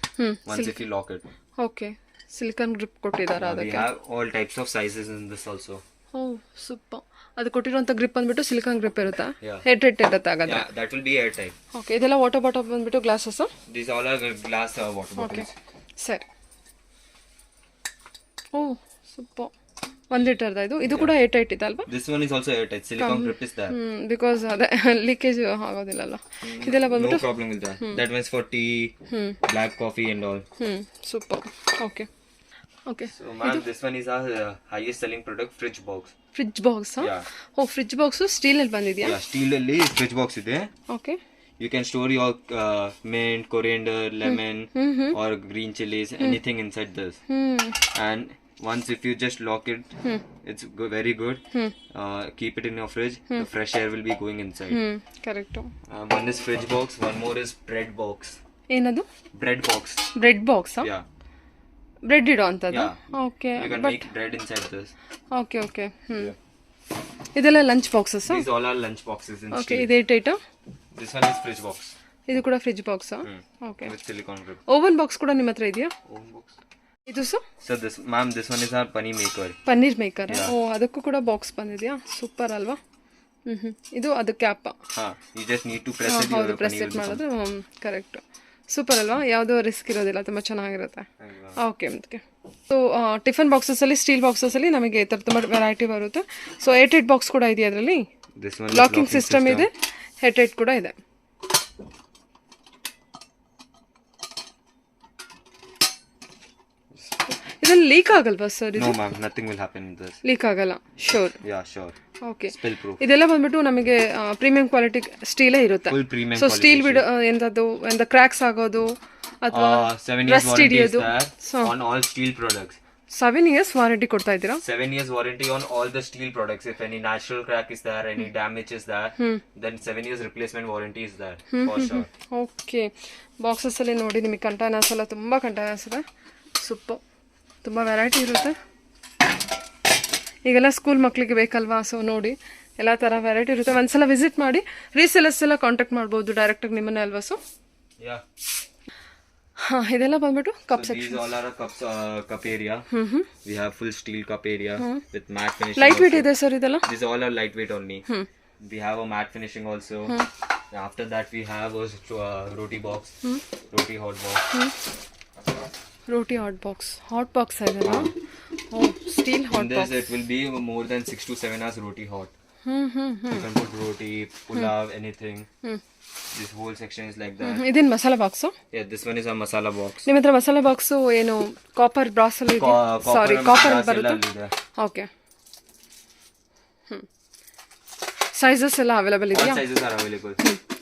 Speaker 2: once if you lock it.
Speaker 1: Okay. Silicon grip ಕೊಟ್ಟಿದ್ದಾರೆ
Speaker 2: We
Speaker 1: ಅದಕ್ಕೆ.
Speaker 2: have all types of sizes in this also.
Speaker 1: Oh, super. ಅದು ಕೊಟ್ಟಿರೋಂಥ grip ಬಂದ್ಬಿಟ್ಟು silicon grip ಇರುತ್ತಾ?
Speaker 2: Yeah.
Speaker 1: Head ಇರುತ್ತೆ ಹಾಗಾದ್ರೆ?
Speaker 2: Yeah, that will be airtight.
Speaker 1: Okay. ಇದೆಲ್ಲ water bottle ಬಂದ್ಬಿಟ್ಟು glasses?
Speaker 2: These all are glass water
Speaker 1: okay,
Speaker 2: bottles.
Speaker 1: ಸರಿ. ಓ, super. 1 ಲೀಟರ್ದ ಇದು. ಇದು ಕೂಡ ಏರ್ ಟೈಟ್ ಇದೆ ಅಲ್ವಾ?
Speaker 2: This one is also airtight. Silicone grip is there.
Speaker 1: Because ಅದೇ ಲೀಕೇಜ್ ಆಗೋದಿಲ್ಲಲ್ಲ. ಇದೆಲ್ಲ
Speaker 2: No
Speaker 1: ಬಂದ್ಬಿಟ್ಟು
Speaker 2: problem with that. That one's for tea, black coffee and all.
Speaker 1: Super. Okay. Okay.
Speaker 2: So ma'am, this one is our highest selling product, fridge box.
Speaker 1: Fridge box?
Speaker 2: Yeah.
Speaker 1: O, fridge box ಸ್ಟೀಲಲ್ಲಿ ಬಂದಿದೆಯಾ?
Speaker 2: Yeah, steel ಅಲ್ಲಿ fridge box ಇದೆ.
Speaker 1: Okay.
Speaker 2: You can store your mint, coriander, lemon or green chilies, anything inside this. And once if you just lock it, it's very good. Keep it in your fridge. The fresh air will be going inside.
Speaker 1: Correct.
Speaker 2: One is fridge box, one more is bread box.
Speaker 1: ಏನದು?
Speaker 2: Bread box.
Speaker 1: Bread ಬಾಕ್ಸಾ?
Speaker 2: Yeah.
Speaker 1: Bread ಇಡೋ ಅಂಥದ್ದು? Okay.
Speaker 2: You can make bread inside this.
Speaker 1: Okay okay. ಇದೆಲ್ಲ lunch boxes?
Speaker 2: These all are lunch boxes in
Speaker 1: okay.
Speaker 2: steel.
Speaker 1: ಇದೇ ಟೈಟಾ?
Speaker 2: This one is fridge box.
Speaker 1: ಇದು ಕೂಡ fridge ಬಾಕ್ಸಾ? Okay.
Speaker 2: With silicone grip.
Speaker 1: Oven box ಕೂಡ ನಿಮ್ಮ ಹತ್ರ ಇದೆಯಾ?
Speaker 2: Oven box.
Speaker 1: ಇದು sir?
Speaker 2: So this one is our paneer maker.
Speaker 1: Paneer maker. ಓ, ಅದಕ್ಕೂ ಕೂಡ ಬಾಕ್ಸ್ ಬಂದಿದೆಯಾ? ಸೂಪರ್ ಅಲ್ವಾ? ಇದು ಅದು ಕ್ಯಾಪ?
Speaker 2: You just need to press it.
Speaker 1: ಹೌದು, ಪ್ರೆಸ್ ಇಟ್ ಮಾಡಿದ್ರೆ ಕರೆಕ್ಟ್. ಸೂಪರ್ ಅಲ್ವಾ? ಯಾವುದೋ ರಿಸ್ಕ್ ಇರೋದಿಲ್ಲ, ತುಂಬ ಚೆನ್ನಾಗಿರುತ್ತೆ. ಓಕೆ. ಅದಕ್ಕೆ ಸೊ ಟಿಫನ್ ಬಾಕ್ಸಸ್ಸಲ್ಲಿ, ಸ್ಟೀಲ್ ಬಾಕ್ಸಸ್ಸಲ್ಲಿ ನಮಗೆ ಈ ಥರ ತುಂಬ ವೆರೈಟಿ ಬರುತ್ತೆ. ಸೊ 8 ಬಾಕ್ಸ್ ಕೂಡ ಇದೆಯಾ ಅದರಲ್ಲಿ?
Speaker 2: This one
Speaker 1: ಲಾಕಿಂಗ್ ಸಿಸ್ಟಮ್ ಇದೆ, ಹೆಡ್ ಕೂಡ ಇದೆ. ಇದ್ರಲ್ಲಿ ಲೀಕ್ ಆಗಲ್ವಾ sir?
Speaker 2: No ma'am, nothing will happen in this.
Speaker 1: Leak ಆಗಲ್ಲ? Sure?
Speaker 2: Yeah, sure.
Speaker 1: Okay.
Speaker 2: Spill proof.
Speaker 1: ಇದೆಲ್ಲ ಬಂದ್ಬಿಟ್ಟು ನಮಗೆ ಪ್ರೀಮಿಯಂ ಕ್ವಾಲಿಟಿ ಸ್ಟೀಲೇ ಇರುತ್ತೆ.
Speaker 2: Full premium
Speaker 1: so
Speaker 2: quality.
Speaker 1: Steel ಬಿಡೋ ಎಂಥದ್ದು ಕ್ರ್ಯಾಕ್ಸ್ ಆಗೋದು ಅಥವಾ
Speaker 2: 7 years
Speaker 1: ರಸ್ಟ್
Speaker 2: warranty is
Speaker 1: ಹಿಡಿಯೋದು?
Speaker 2: there on all steel products.
Speaker 1: 7 years warranty ಕೊಡ್ತಾ ಇದ್ದೀರಾ?
Speaker 2: 7 years warranty on all the steel products. If any natural crack is there, any damage is there, then 7 years replacement warranty is there for sure.
Speaker 1: Okay. ಬಾಕ್ಸಸ್ಸಲ್ಲಿ ನೋಡಿ ನಿಮಗೆ containers ಎಲ್ಲ ತುಂಬ containers ಇದೆ. Super. ತುಂಬ variety ಇರುತ್ತೆ. ಈಗೆಲ್ಲ ಸ್ಕೂಲ್ ಮಕ್ಕಳಿಗೆ ಬೇಕಲ್ವಾ? ಸೊ ನೋಡಿ ಎಲ್ಲ ಥರ ವೆರೈಟಿ ಇರುತ್ತೆ. ಒಂದ್ಸಲ ವಿಸಿಟ್ ಮಾಡಿ. ರೀಸೇಲರ್ಸ್ ಎಲ್ಲ ಕಾಂಟ್ಯಾಕ್ಟ್ ಮಾಡ್ಬೋದು ಡೈರೆಕ್ಟಾಗಿ ನಿಮ್ಮನ್ನೇ ಅಲ್ವಾ? So
Speaker 2: Yeah.
Speaker 1: ಹಾಂ, ಇದೆಲ್ಲ ಬಂದ್ಬಿಟ್ಟು cup
Speaker 2: So
Speaker 1: section.
Speaker 2: these all are a cup area. We have full steel cup area with matte finishing.
Speaker 1: Light weight
Speaker 2: also.
Speaker 1: ಇದೆ ಸರ್ ಇದೆಲ್ಲ?
Speaker 2: These all are lightweight only. We have a matte finishing also. After that we have a roti box, roti hot box.
Speaker 1: ರೋಟಿ hot box. Hot box ಇದೆಲ್ಲ? ಓ, steel
Speaker 2: In
Speaker 1: hot
Speaker 2: this
Speaker 1: box.
Speaker 2: it will be more than 6 to 7 hours roti hot. You can put roti, pulav, anything. This whole section is like that.
Speaker 1: ಇದೇನು masala box?
Speaker 2: Yeah, this one is a masala box.
Speaker 1: ನಿಮ್ಮ ಹತ್ರ masala box ಏನು copper ಬ್ರಾಸಲ್ಲಿ ಇದೆ? ಸಾರಿ, copper ಬರುತ್ತೆ. Okay. Sizes ಎಲ್ಲ available
Speaker 2: All
Speaker 1: ಇದೆಯಾ?
Speaker 2: sizes are available.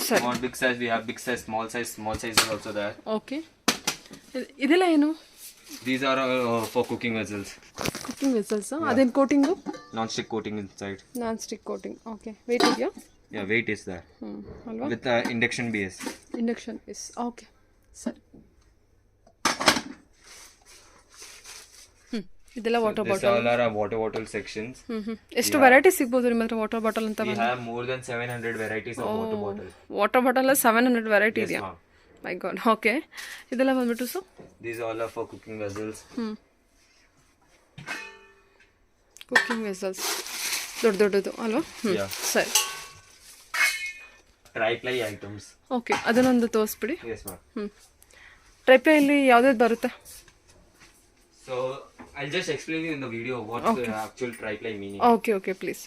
Speaker 1: ಸರಿ.
Speaker 2: On big size we have big size, small size is also there.
Speaker 1: Okay. ಇದೆಲ್ಲ ಏನು?
Speaker 2: These are for cooking vessels.
Speaker 1: Cooking vessels. ಅದೇನು coating?
Speaker 2: Non-stick coating inside.
Speaker 1: Non stick coating. Okay. Weight ಇದೆಯಾ?
Speaker 2: Yeah, weight is there.
Speaker 1: ಅಲ್ವಾ?
Speaker 2: With induction base.
Speaker 1: Induction is. Okay. ಸರಿ. ಇದೆಲ್ಲ water
Speaker 2: These
Speaker 1: bottle.
Speaker 2: all are our water bottle sections.
Speaker 1: ಎಷ್ಟು variety ಸಿಗ್ಬೋದು ನಿಮ್ಮ ಹತ್ರ water bottle ಅಂತ?
Speaker 2: We have more than 700 varieties of water bottle.
Speaker 1: Water bottle 700 variety
Speaker 2: Yes,
Speaker 1: ಇದೆಯಾ?
Speaker 2: ma'am.
Speaker 1: ಮೈ god. Okay. ಇದೆಲ್ಲ ಬಂದ್ಬಿಟ್ಟು so
Speaker 2: These all are for cooking vessels.
Speaker 1: Cooking vessels ದೊಡ್ಡದು ಅಲ್ವಾ?
Speaker 2: Yeah.
Speaker 1: ಸರಿ.
Speaker 2: Tri-ply items.
Speaker 1: ಓಕೆ. ಅದನ್ನೊಂದು ತೋರಿಸ್ಬಿಡಿ.
Speaker 2: Yes, ma'am.
Speaker 1: ಟ್ರೈಪ್ಲೈಲಿ ಯಾವ್ದಾದ್ರು ಬರುತ್ತೆ?
Speaker 2: So I'll just explain you in the video what's the actual tri-ply meaning.
Speaker 1: Okay okay please.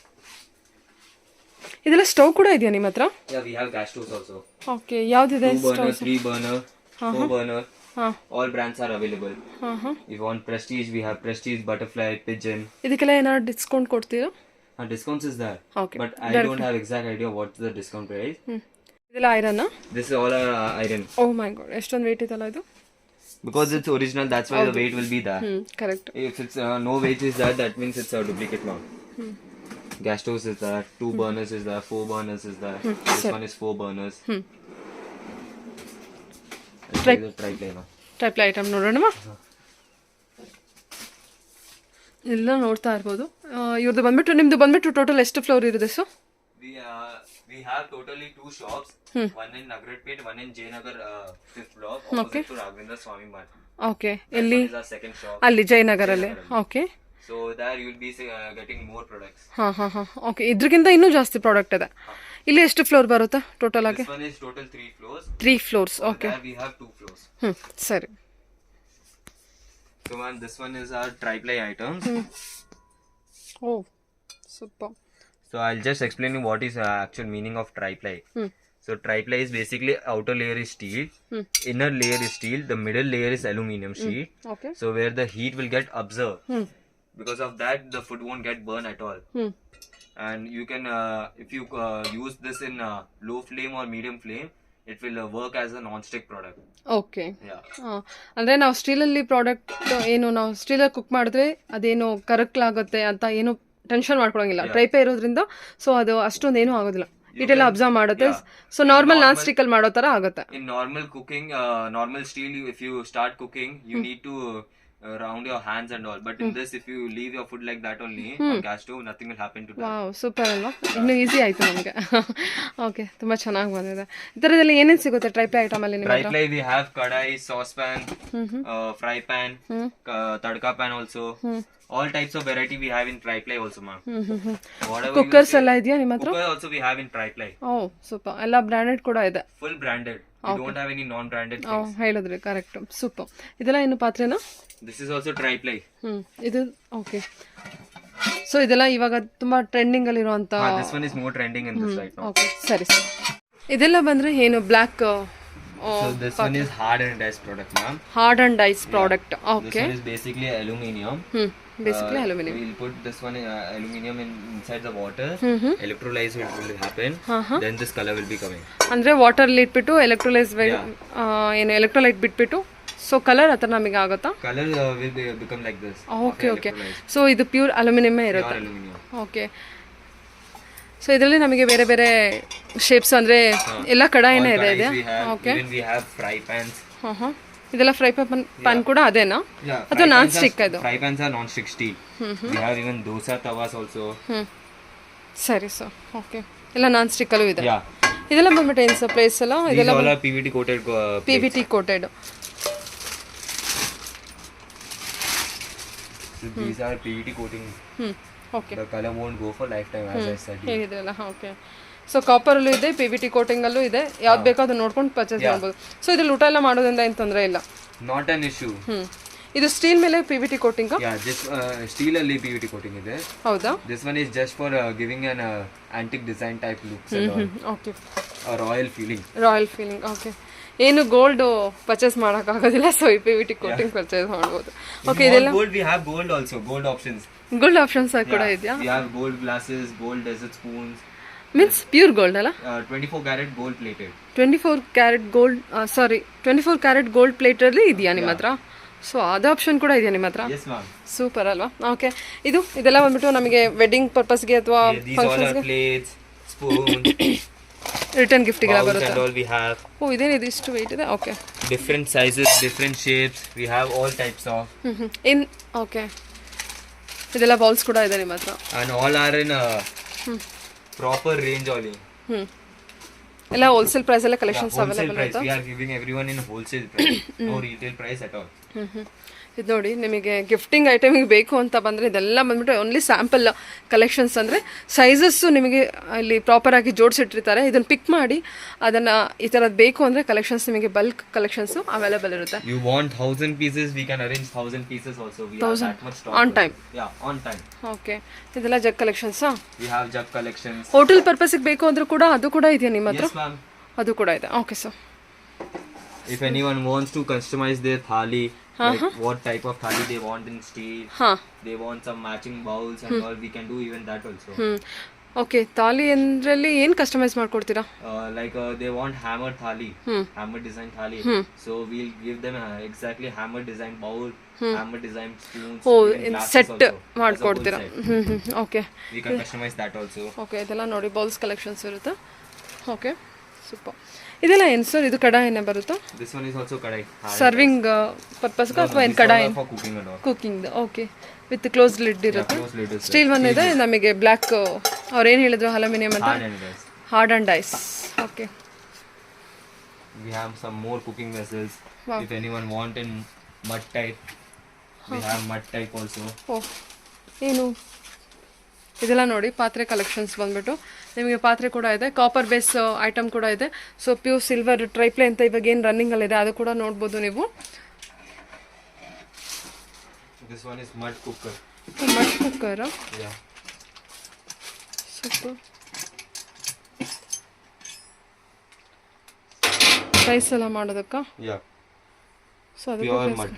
Speaker 1: ಇದೆಲ್ಲ stove ಕೂಡ ಇದೆಯಾ ನಿಮ್ಮ ಹತ್ರ?
Speaker 2: Yeah, we have gas stoves also.
Speaker 1: Okay. ಯಾವ್ದಿದೆ
Speaker 2: 2 burner,
Speaker 1: ಸ್ಟವ್?
Speaker 2: 3 burner, 4 burner.
Speaker 1: ಹಾಂ
Speaker 2: All brands are available.
Speaker 1: ಹಾಂ.
Speaker 2: If you want prestige, we have prestige, butterfly, pigeon.
Speaker 1: ಇದಕ್ಕೆಲ್ಲ ಏನಾದ್ರು ಡಿಸ್ಕೌಂಟ್ ಕೊಡ್ತೀರಾ?
Speaker 2: Discounts is there.
Speaker 1: Okay.
Speaker 2: But I don't have exact idea what's the discount price.
Speaker 1: ಇದೆಲ್ಲ iron?
Speaker 2: This is all iron.
Speaker 1: Oh my god, ಎಷ್ಟೊಂದು weight ಇದಲ್ಲ ಇದು?
Speaker 2: Because it's original, that's why the weight will be there.
Speaker 1: Correct.
Speaker 2: If it's no weight is there, that means it's a duplicate one. Gas stoves is there, 2 burners is there, 4 burners is there. This one is 4 burners. Tri-ply now.
Speaker 1: Tri-ply item ನೋಡೋಣವಾ? ಎಲ್ಲ ನೋಡ್ತಾ ಇರ್ಬೋದು. ಇವ್ರದ್ದು ಬಂದ್ಬಿಟ್ಟು, ನಿಮ್ದು ಬಂದ್ಬಿಟ್ಟು total ಎಷ್ಟು floor ಇರುತ್ತೆ so?
Speaker 2: We have totally 2 shops. One in Nagratpet, one in Jayanagar 5th floor, opposite to Raghavendra Swami Mat.
Speaker 1: ಓಕೆ. ಎಲ್ಲಿ?
Speaker 2: This is our second shop.
Speaker 1: ಅಲ್ಲಿ ಜಯನಗರಲ್ಲಿ. Okay.
Speaker 2: So there you will be getting more products.
Speaker 1: ಹಾಂ. Okay. ಇದ್ರಿಗಿಂತ ಇನ್ನೂ ಜಾಸ್ತಿ product ಇದೆ. ಇಲ್ಲಿ ಎಷ್ಟು ಫ್ಲೋರ್ ಬರುತ್ತೆ ಟೋಟಲ್ ಆಗಿ?
Speaker 2: This one is total 3 floors.
Speaker 1: 3 floors. Okay.
Speaker 2: There we have 2 floors.
Speaker 1: ಸರಿ.
Speaker 2: So man, this one is our tri-ply items.
Speaker 1: Oh super.
Speaker 2: So I'll just explain you what is actual meaning of tri-ply. So tri-ply is basically outer layer is steel, inner layer is steel, the middle layer is aluminum sheet.
Speaker 1: Okay.
Speaker 2: So where the heat will get absorbed. Because of that, the food won't get burned at all. And you can, if you use this in low flame or medium flame, it will work as a non-stick product.
Speaker 1: Okay.
Speaker 2: Yeah.
Speaker 1: ಅಂದರೆ ನಾವು ಸ್ಟೀಲಲ್ಲಿ product ಏನು ನಾವು ಸ್ಟೀಲಲ್ಲಿ cook ಮಾಡಿದ್ರೆ ಅದೇನು ಕರಕ್ಲಾಗುತ್ತೆ ಅಂತ ಏನು tension ಮಾಡ್ಕೊಳಂಗಿಲ್ಲ. ಟ್ರೈಪೇ ಇರೋದ್ರಿಂದ so ಅದು ಅಷ್ಟೊಂದು ಏನೂ ಆಗೋದಿಲ್ಲ. ಇದೆಲ್ಲ ಅಬ್ಸರ್ವ್ ಮಾಡುತ್ತೆ. ಸೊ ನಾರ್ಮಲ್ ನಾನ್ ಸ್ಟಿಕ್ಕಲ್ಲಿ ಮಾಡೋ ಥರ ಆಗುತ್ತೆ.
Speaker 2: In normal cooking, normal steel, if you start cooking, you need to round your hands and all. But in this, if you leave your food like that only on gas stove, nothing will happen to that.
Speaker 1: Wow, super ಅಲ್ವಾ? ಇನ್ನೂ easy ಆಯಿತು ನಮಗೆ. Okay, ತುಂಬ ಚೆನ್ನಾಗಿ ಬಂದಿದೆ. ಈ ಥರದಲ್ಲಿ ಏನೇನು ಸಿಗುತ್ತೆ ಟ್ರೈಪ್ಲೈ ಐಟಮಲ್ಲಿ ನಿಮ್ಮ ಹತ್ರ?
Speaker 2: Triply, we have kadai, saucepan, fry pan, tadka pan also. All types of variety we have in triply also, ma'am. Whatever
Speaker 1: cookers ಎಲ್ಲ ಇದೆಯಾ ನಿಮ್ಮ ಹತ್ರ?
Speaker 2: cooker also we have in triply.
Speaker 1: Oh super, ಎಲ್ಲ branded ಕೂಡ ಇದೆ.
Speaker 2: Full branded. We don't have any non-branded things.
Speaker 1: ಹೇಳಿದ್ರಿ, correct, super. ಇದೆಲ್ಲ ಏನು ಪಾತ್ರೆನಾ?
Speaker 2: This is also triply.
Speaker 1: ಇದು ಓಕೆ. ಸೊ ಇದೆಲ್ಲ ಇವಾಗ ತುಂಬಾ ಟ್ರೆಂಡಿಂಗ್ ಅಲ್ಲಿ ಇರುವಂತ.
Speaker 2: This one is more trending in this right now.
Speaker 1: Okay, ಸರಿ ಸರಿ. ಇದೆಲ್ಲ ಬಂದ್ರೆ ಏನು black?
Speaker 2: So this one is hard and dice product, ma'am.
Speaker 1: Hard and dies product.
Speaker 2: This
Speaker 1: okay.
Speaker 2: one is basically aluminium.
Speaker 1: Basically aluminium.
Speaker 2: We'll put this one aluminium inside the water. Electrolyze will happen. Then this color will be coming.
Speaker 1: ಅಂದ್ರೆ water ಅಲ್ಲಿ ಇಟ್ಬಿಟ್ಟು ಎಲೆಕ್ಟ್ರೋಲೈಸ್ ಏನು electrolyte ಬಿಟ್ಬಿಟ್ಟು so colour ಹತ್ರ ನಮಗೆ ಆಗುತ್ತಾ?
Speaker 2: Color will become like this.
Speaker 1: Okay okay. So ಇದು pure ಅಲ್ಯೂಮಿನಿಯಮೇ ಇರುತ್ತೆ.
Speaker 2: Pure aluminium.
Speaker 1: ಓಕೆ. ಸೊ ಇದರಲ್ಲಿ ನಮಗೆ ಬೇರೆ ಬೇರೆ ಶೇಪ್ಸ್ ಅಂದ್ರೆ ಎಲ್ಲ ಕಡಾಯಿನೇ ಇದೆ ಇದೆ. Okay.
Speaker 2: Even we have fry pans.
Speaker 1: ಇದೆಲ್ಲ ಫ್ರೈ ಪ್ಯಾನ್ ಕೂಡ ಅದೇನಾ ಅಥವಾ ನಾನ್ ಸ್ಟಿಕ್? ಇದು
Speaker 2: fry pans are non-stick steel. We have even dosa tawas also.
Speaker 1: ಸರಿ ಸರ್. ಓಕೆ, ಎಲ್ಲ ನಾನ್ ಸ್ಟಿಕ್ ಅಲ್ಲೂ ಇದೆ.
Speaker 2: Yeah.
Speaker 1: ಇದೆಲ್ಲ ಬಂದ್ಬಿಟ್ಟು ಏನು ಸರ್ ಪ್ರೈಸ್ ಎಲ್ಲ?
Speaker 2: These all are PVT coated.
Speaker 1: PVT coated.
Speaker 2: These are PVT coating.
Speaker 1: Okay.
Speaker 2: The color won't go for lifetime, as I said.
Speaker 1: ಹೇಳಿದ್ರಲ್ಲ. Okay. So ಕಾಪರಲ್ಲೂ ಇದೆ, PVT ಕೋಟಿಂಗ್ ಅಲ್ಲೂ ಇದೆ. ಯಾವ್ದು ಬೇಕೋ ಅದನ್ನ ನೋಡ್ಕೊಂಡು ಪರ್ಚೇಸ್ ಮಾಡ್ಬೋದು. ಸೊ ಇದ್ರಲ್ಲಿ ಊಟ ಎಲ್ಲ ಮಾಡೋದ್ರಿಂದ ಏನು ತೊಂದರೆ ಇಲ್ಲ?
Speaker 2: Not an issue.
Speaker 1: ಇದು ಸ್ಟೀಲ್ ಮೇಲೆ PVT coating?
Speaker 2: Yeah, this steel ಅಲ್ಲಿ PVT coating ಇದೆ.
Speaker 1: ಹೌದಾ?
Speaker 2: This one is just for giving an antique design type looks and all.
Speaker 1: Okay.
Speaker 2: A royal feeling.
Speaker 1: Royal feeling. Okay. ಏನು gold purchase ಮಾಡೋಕ್ಕಾಗೋದಿಲ್ಲ, so ಈ PVT coating purchase ಮಾಡ್ಬೋದು. Okay. ಇದೆಲ್ಲ
Speaker 2: Gold, we have gold also, gold options.
Speaker 1: Gold options ಕೂಡ ಇದೆಯಾ?
Speaker 2: We have gold glasses, gold desert spoons.
Speaker 1: Means pure gold ಅಲ್ಲ?
Speaker 2: 24 carat gold plated.
Speaker 1: 24 carat gold, sorry 24 carat gold ಪ್ಲೇಟಲ್ಲಿ ಇದೆಯಾ ನಿಮ್ಮ ಹತ್ರ? So ಅದು ಆಪ್ಷನ್ ಕೂಡ ಇದೆಯಾ ನಿಮ್ಮ ಹತ್ರ?
Speaker 2: Yes, ma'am.
Speaker 1: ಸೂಪರ್ ಅಲ್ವಾ? ಓಕೆ. ಇದೆಲ್ಲ ಬಂದ್ಬಿಟ್ಟು ನಮಗೆ ವೆಡ್ಡಿಂಗ್ ಪರ್ಪಸ್ಗೆ ಅಥವಾ
Speaker 2: These all are plates, spoons,
Speaker 1: return ಗಿಫ್ಟಿಗೆಲ್ಲ
Speaker 2: bowls
Speaker 1: ಬರುತ್ತೆ.
Speaker 2: and all we have.
Speaker 1: ಓ, ಇದೇನಿದು ಇಷ್ಟು ವೆಯ್ಟ್ ಇದೆ? Okay.
Speaker 2: Different sizes, different shapes. We have all types of.
Speaker 1: Okay. ಇದೆಲ್ಲ ಬೌಲ್ಸ್ ಕೂಡ ಇದೆ ನಿಮ್ಮ ಹತ್ರ?
Speaker 2: And all are in a proper range only.
Speaker 1: ಎಲ್ಲ ಹೋಲ್ಸೇಲ್ ಪ್ರೈಸ್ ಎಲ್ಲ ಕಲೆಕ್ಷನ್ಸ್
Speaker 2: Wholesale
Speaker 1: ಅವೈಲೇಬಲ್
Speaker 2: price.
Speaker 1: ಇರುತ್ತಾ?
Speaker 2: We are giving everyone in wholesale price. No retail price at all.
Speaker 1: ಇದು ನೋಡಿ, ನಿಮಗೆ ಗಿಫ್ಟಿಂಗ್ ಐಟಮಿಗೆ ಬೇಕು ಅಂತ ಬಂದರೆ ಇದೆಲ್ಲ ಬಂದ್ಬಿಟ್ಟು ಓನ್ಲಿ ಸ್ಯಾಂಪಲ್ ಕಲೆಕ್ಷನ್ಸ್. ಅಂದರೆ ಸೈಜಸ್ಸು ನಿಮಗೆ ಇಲ್ಲಿ ಪ್ರಾಪರಾಗಿ ಜೋಡಿಸಿಟ್ಟಿರ್ತಾರೆ. ಇದನ್ನು ಪಿಕ್ ಮಾಡಿ ಅದನ್ನು ಈ ಥರದ್ದು ಬೇಕು ಅಂದರೆ ಕಲೆಕ್ಷನ್ಸ್ ನಿಮಗೆ ಬಲ್ಕ್ ಕಲೆಕ್ಷನ್ಸು ಅವೈಲೇಬಲ್ ಇರುತ್ತೆ.
Speaker 2: You want 1000 pieces, we can arrange 1000 pieces also. We have that much stock.
Speaker 1: On time?
Speaker 2: Yeah, on time.
Speaker 1: Okay. ಇದೆಲ್ಲ ಜಗ್ ಕಲೆಕ್ಷನ್ಸಾ?
Speaker 2: We have jug collections.
Speaker 1: Hotel ಪರ್ಪಸ್ಗೆ ಬೇಕು ಅಂದರೂ ಕೂಡ ಅದು ಕೂಡ ಇದೆಯಾ ನಿಮ್ಮ ಹತ್ರ?
Speaker 2: Yes, ma'am.
Speaker 1: ಅದು ಕೂಡ ಇದೆ. Okay sir.
Speaker 2: If anyone wants to customize their thali, like what type of thali they want in steel, they want some matching bowls and all, we can do even that also.
Speaker 1: Okay. Thali ಅಂದ್ರಲ್ಲಿ ಏನು customise ಮಾಡ್ಕೊಡ್ತೀರಾ?
Speaker 2: Like they want hammer thali, hammer design thali. So we'll give them exactly hammer design bowl, hammer design spoons.
Speaker 1: Oh,
Speaker 2: even glasses
Speaker 1: set
Speaker 2: also, as a
Speaker 1: ಮಾಡ್ಕೊಡ್ತೀರಾ?
Speaker 2: whole set.
Speaker 1: Okay.
Speaker 2: We can customize that also.
Speaker 1: Okay. ಇದೆಲ್ಲ ನೋಡಿ bowls collections ಇರುತ್ತೆ. Okay, super. ಇದೆಲ್ಲ ಏನು sir? ಇದು ಕಡಾಯಿನೇ ಬರುತ್ತಾ?
Speaker 2: This one is also kadai.
Speaker 1: Serving ಪರ್ಪಸ್ಗೆ ಅಥವಾ ಏನು ಕಡಾಯಿ?
Speaker 2: For cooking and all.
Speaker 1: Cooking. Okay. With close lid ಇರುತ್ತೆ.
Speaker 2: Close lid is
Speaker 1: steel one ಇದೆ, ನಮಗೆ ಬ್ಲ್ಯಾಕ್ ಅವ್ರು ಏನು ಹೇಳಿದ್ರು ಅಲ್ಯೂಮಿನಿಯಂ ಅಂತ?
Speaker 2: hard and dice.
Speaker 1: Hard and dice. Okay.
Speaker 2: We have some more cooking vessels.
Speaker 1: Wow.
Speaker 2: If anyone want in mud type, we have mud type also.
Speaker 1: ಓ, ಏನು ಇದೆಲ್ಲ ನೋಡಿ ಪಾತ್ರೆ ಕಲೆಕ್ಷನ್ಸ್ ಬಂದ್ಬಿಟ್ಟು ನಿಮಗೆ ಪಾತ್ರೆ ಕೂಡ ಇದೆ. ಕಾಪರ್ ಬೇಸ್ ಐಟಮ್ ಕೂಡ ಇದೆ. ಸೊ ಪ್ಯೂರ್ ಸಿಲ್ವರ್ ಟ್ರೈಪ್ಲೆ ಅಂತ ಇವಾಗ ಏನು ರನ್ನಿಂಗಲ್ಲಿದೆ ಅದು ಕೂಡ ನೋಡ್ಬೋದು ನೀವು.
Speaker 2: This one is mud cooker.
Speaker 1: Mud cooker.
Speaker 2: Yeah.
Speaker 1: Super. Rice ಎಲ್ಲ ಮಾಡೋದಕ್ಕ?
Speaker 2: Yeah.
Speaker 1: ಸೊ ಅದು
Speaker 2: Pure mud.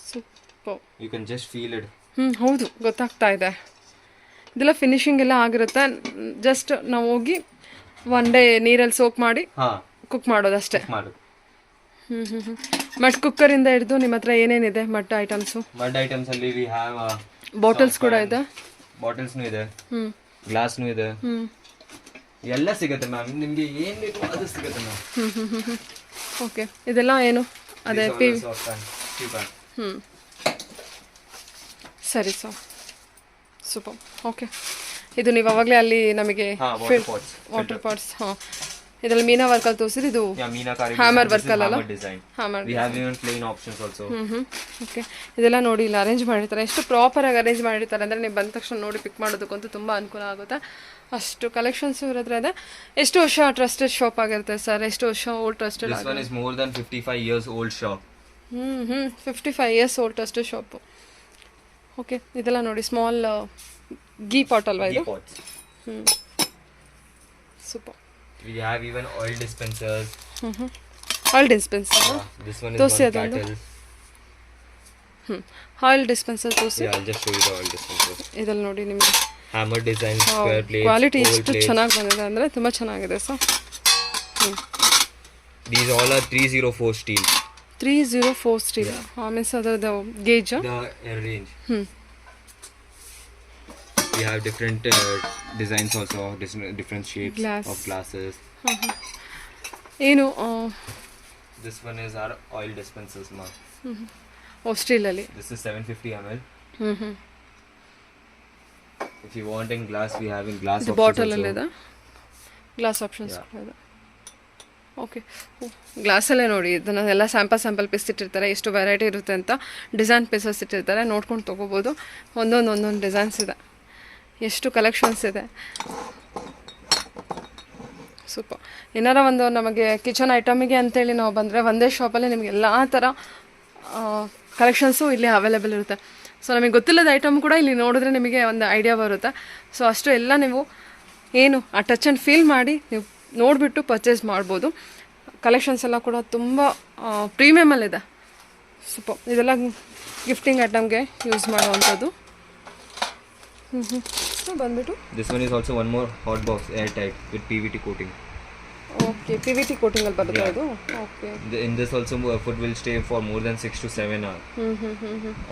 Speaker 1: Super.
Speaker 2: You can just feel it.
Speaker 1: ಹೌದು, ಗೊತ್ತಾಗ್ತಾ ಇದೆ. ಇದೆಲ್ಲ ಫಿನಿಶಿಂಗ್ ಎಲ್ಲ ಆಗಿರುತ್ತೆ. ಜಸ್ಟ್ ನಾವು ಹೋಗಿ ಒನ್ ಡೇ ನೀರಲ್ಲಿ ಸೋಕ್ ಮಾಡಿ
Speaker 2: ಹಾ
Speaker 1: ಕುಕ್ ಮಾಡೋದಷ್ಟೇ.
Speaker 2: ಮಾಡು.
Speaker 1: ಮಡ್ ಕುಕ್ಕರಿಂದ ಹಿಡಿದು ನಿಮ್ಮ ಹತ್ರ ಏನೇನಿದೆ ಮಡ್ ಐಟಮ್ಸು?
Speaker 2: ಮಡ್ ಐಟಮ್ಸ್ ಅಲ್ಲಿ ವಿ ಹ್ಯಾವ್
Speaker 1: ಬಾಟಲ್ಸ್ ಕೂಡ ಇದೆ,
Speaker 2: ಬಾಟಲ್ಸ್ನು ಇದೆ,
Speaker 1: ಹ್ಞೂ
Speaker 2: ಗ್ಲಾಸ್ನು ಇದೆ,
Speaker 1: ಹ್ಞೂ
Speaker 2: ಎಲ್ಲ ಸಿಗುತ್ತೆ ಮ್ಯಾಮ್. ನಿಮ್ಗೆ ಏನ್ ಬೇಕು ಅದು ಸಿಗುತ್ತೆ ಮ್ಯಾಮ್.
Speaker 1: ಓಕೆ, ಇದೆಲ್ಲ ಏನು? ಅದೇ ಹ್ಞೂ ಸರಿ ಸರ್, ಸೂಪರ್. ಓಕೆ, ಇದು ನೀವು ಅವಾಗಲೇ ಅಲ್ಲಿ ನಮಗೆ ವಾಟರ್ ಪಾಟ್ಸ್, ಹಾಂ, ಇದರಲ್ಲಿ ಮೀನಾ ವರ್ಕಲ್ಲಿ ತೋರಿಸಿದ್ದು, ಇದು ಹ್ಯಾಮರ್ ವರ್ಕಲ್ಲ? ಹ್ಯಾಮರ್. ಓಕೆ, ಇದೆಲ್ಲ ನೋಡಿ ಇಲ್ಲಿ ಅರೇಂಜ್ ಮಾಡಿರ್ತಾರೆ. ಎಷ್ಟು ಪ್ರಾಪರಾಗಿ ಅರೇಂಜ್ ಮಾಡಿರ್ತಾರೆ ಅಂದರೆ ನೀವು ಬಂದ ತಕ್ಷಣ ನೋಡಿ ಪಿಕ್ ಮಾಡೋದಕ್ಕಂತೂ ತುಂಬ ಅನುಕೂಲ ಆಗುತ್ತೆ. ಅಷ್ಟು ಕಲೆಕ್ಷನ್ಸು ಇರೋದ್ರೆ ಇದೆ. ಎಷ್ಟು ವರ್ಷ ಟ್ರಸ್ಟೆಡ್ ಶಾಪ್ ಆಗಿರುತ್ತೆ ಸರ್? ಎಷ್ಟು ವರ್ಷ old trusted?
Speaker 2: 55 years old shop.
Speaker 1: 55 years old trusted shop. Okay, ಇದೆಲ್ಲ ನೋಡಿ ಸ್ಮಾಲ್ ಗೀ ಪಾಟ್ ಅಲ್ವಾ ಇದು? Super.
Speaker 2: We have even oil dispensers.
Speaker 1: Oil dispenser
Speaker 2: This one is
Speaker 1: ತೋರಿಸಿ
Speaker 2: one
Speaker 1: ಅದೊಂದು.
Speaker 2: cattle.
Speaker 1: ಆಯಿಲ್ ಡಿಸ್ಪೆನ್ಸರ್ ತೋರಿಸಿ.
Speaker 2: Yeah, I'll just show you the oil dispenser.
Speaker 1: ಇದರಲ್ಲಿ ನೋಡಿ ನಿಮಗೆ
Speaker 2: Hammer design, square plates,
Speaker 1: quality
Speaker 2: oval
Speaker 1: ಎಷ್ಟು
Speaker 2: plates.
Speaker 1: ಚೆನ್ನಾಗಿ ಬಂದಿದೆ ಅಂದರೆ ತುಂಬ ಚೆನ್ನಾಗಿದೆ sir.
Speaker 2: These all are 304 steel.
Speaker 1: 304 steel. Means ಅದರದ್ದು gauge.
Speaker 2: The air range. We have different designs also, different shapes
Speaker 1: Glass.
Speaker 2: of glasses.
Speaker 1: ಏನು?
Speaker 2: This one is our oil dispensers, ma'am.
Speaker 1: ಓ, ಸ್ಟೀಲಲ್ಲಿ.
Speaker 2: This is 750 ml. If you want in glass, we have in glass
Speaker 1: ಇದು
Speaker 2: options
Speaker 1: ಬಾಟಲಲ್ಲಿ
Speaker 2: also.
Speaker 1: ಇದೆ, glass options ಇದೆ. Okay, ಗ್ಲಾಸಲ್ಲೇ ನೋಡಿ ಇದನ್ನು ಎಲ್ಲ sample piece ಇಟ್ಟಿರ್ತಾರೆ. ಎಷ್ಟು ವೆರೈಟಿ ಇರುತ್ತೆ ಅಂತ ಡಿಸೈನ್ ಪೀಸಸ್ ಇಟ್ಟಿರ್ತಾರೆ, ನೋಡ್ಕೊಂಡು ತೊಗೋಬೋದು. ಒಂದೊಂದು ಡಿಸೈನ್ಸ್ ಇದೆ, ಎಷ್ಟು ಕಲೆಕ್ಷನ್ಸ್ ಇದೆ. ಸೂಪರ್. ಏನಾರ ಒಂದು ನಮಗೆ ಕಿಚನ್ ಐಟಮಿಗೆ ಅಂತೇಳಿ ನಾವು ಬಂದರೆ ಒಂದೇ ಶಾಪಲ್ಲಿ ನಿಮಗೆ ಎಲ್ಲ ಥರ ಕಲೆಕ್ಷನ್ಸು ಇಲ್ಲಿ ಅವೈಲೇಬಲ್ ಇರುತ್ತೆ. ಸೊ ನಮಗೆ ಗೊತ್ತಿಲ್ಲದ ಐಟಮ್ ಕೂಡ ಇಲ್ಲಿ ನೋಡಿದ್ರೆ ನಿಮಗೆ ಒಂದು ಐಡಿಯಾ ಬರುತ್ತೆ. ಸೊ ಅಷ್ಟು ಎಲ್ಲ ನೀವು ಏನು ಆ ಟಚ್ ಆ್ಯಂಡ್ ಫೀಲ್ ಮಾಡಿ ನೀವು ನೋಡಿಬಿಟ್ಟು ಪರ್ಚೇಸ್ ಮಾಡ್ಬೋದು. ಕಲೆಕ್ಷನ್ಸ್ ಎಲ್ಲ ಕೂಡ ತುಂಬ ಪ್ರೀಮಿಯಮಲ್ಲಿದೆ. ಸೂಪರ್. ಇದೆಲ್ಲ ಗಿಫ್ಟಿಂಗ್ ಐಟಮ್ಗೆ ಯೂಸ್ ಮಾಡುವಂಥದ್ದು. ಬಂದ್ಬಿಟ್ಟು
Speaker 2: This one is also one more hot box, airtight with PVT coating.
Speaker 1: Okay, P V T ಕೋಟಿಂಗಲ್ಲಿ ಬರುತ್ತೆ ಅದು. Okay,
Speaker 2: In this also food will stay for more than 6 to 7 hours.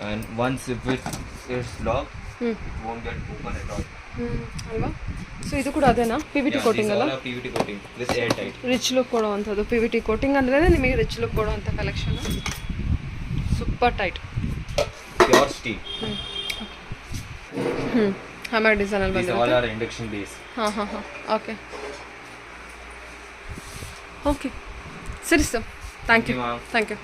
Speaker 2: And once if it is locked, it won't get open at all.
Speaker 1: ಅಲ್ವಾ? So ಇದು ಕೂಡ ಅದೇನಾ P V T
Speaker 2: Yeah,
Speaker 1: coating
Speaker 2: these
Speaker 1: ಅಲ್ಲ?
Speaker 2: all are PVT coating with airtight.
Speaker 1: Rich look ಕೊಡುವಂಥದ್ದು P V T coating ಅಂದ್ರೆ ನಿಮಗೆ rich look ಕೊಡುವಂಥ collection. Super tight,
Speaker 2: Pure steel.
Speaker 1: Hammer ಡಿಸೈನಲ್ಲಿ
Speaker 2: These all
Speaker 1: ಬಂದಿರುತ್ತೆ.
Speaker 2: are induction based.
Speaker 1: ಹಾಂ. Okay okay, ಸರಿ sir, thank you.
Speaker 2: Thank you, ma'am.
Speaker 1: Thank you.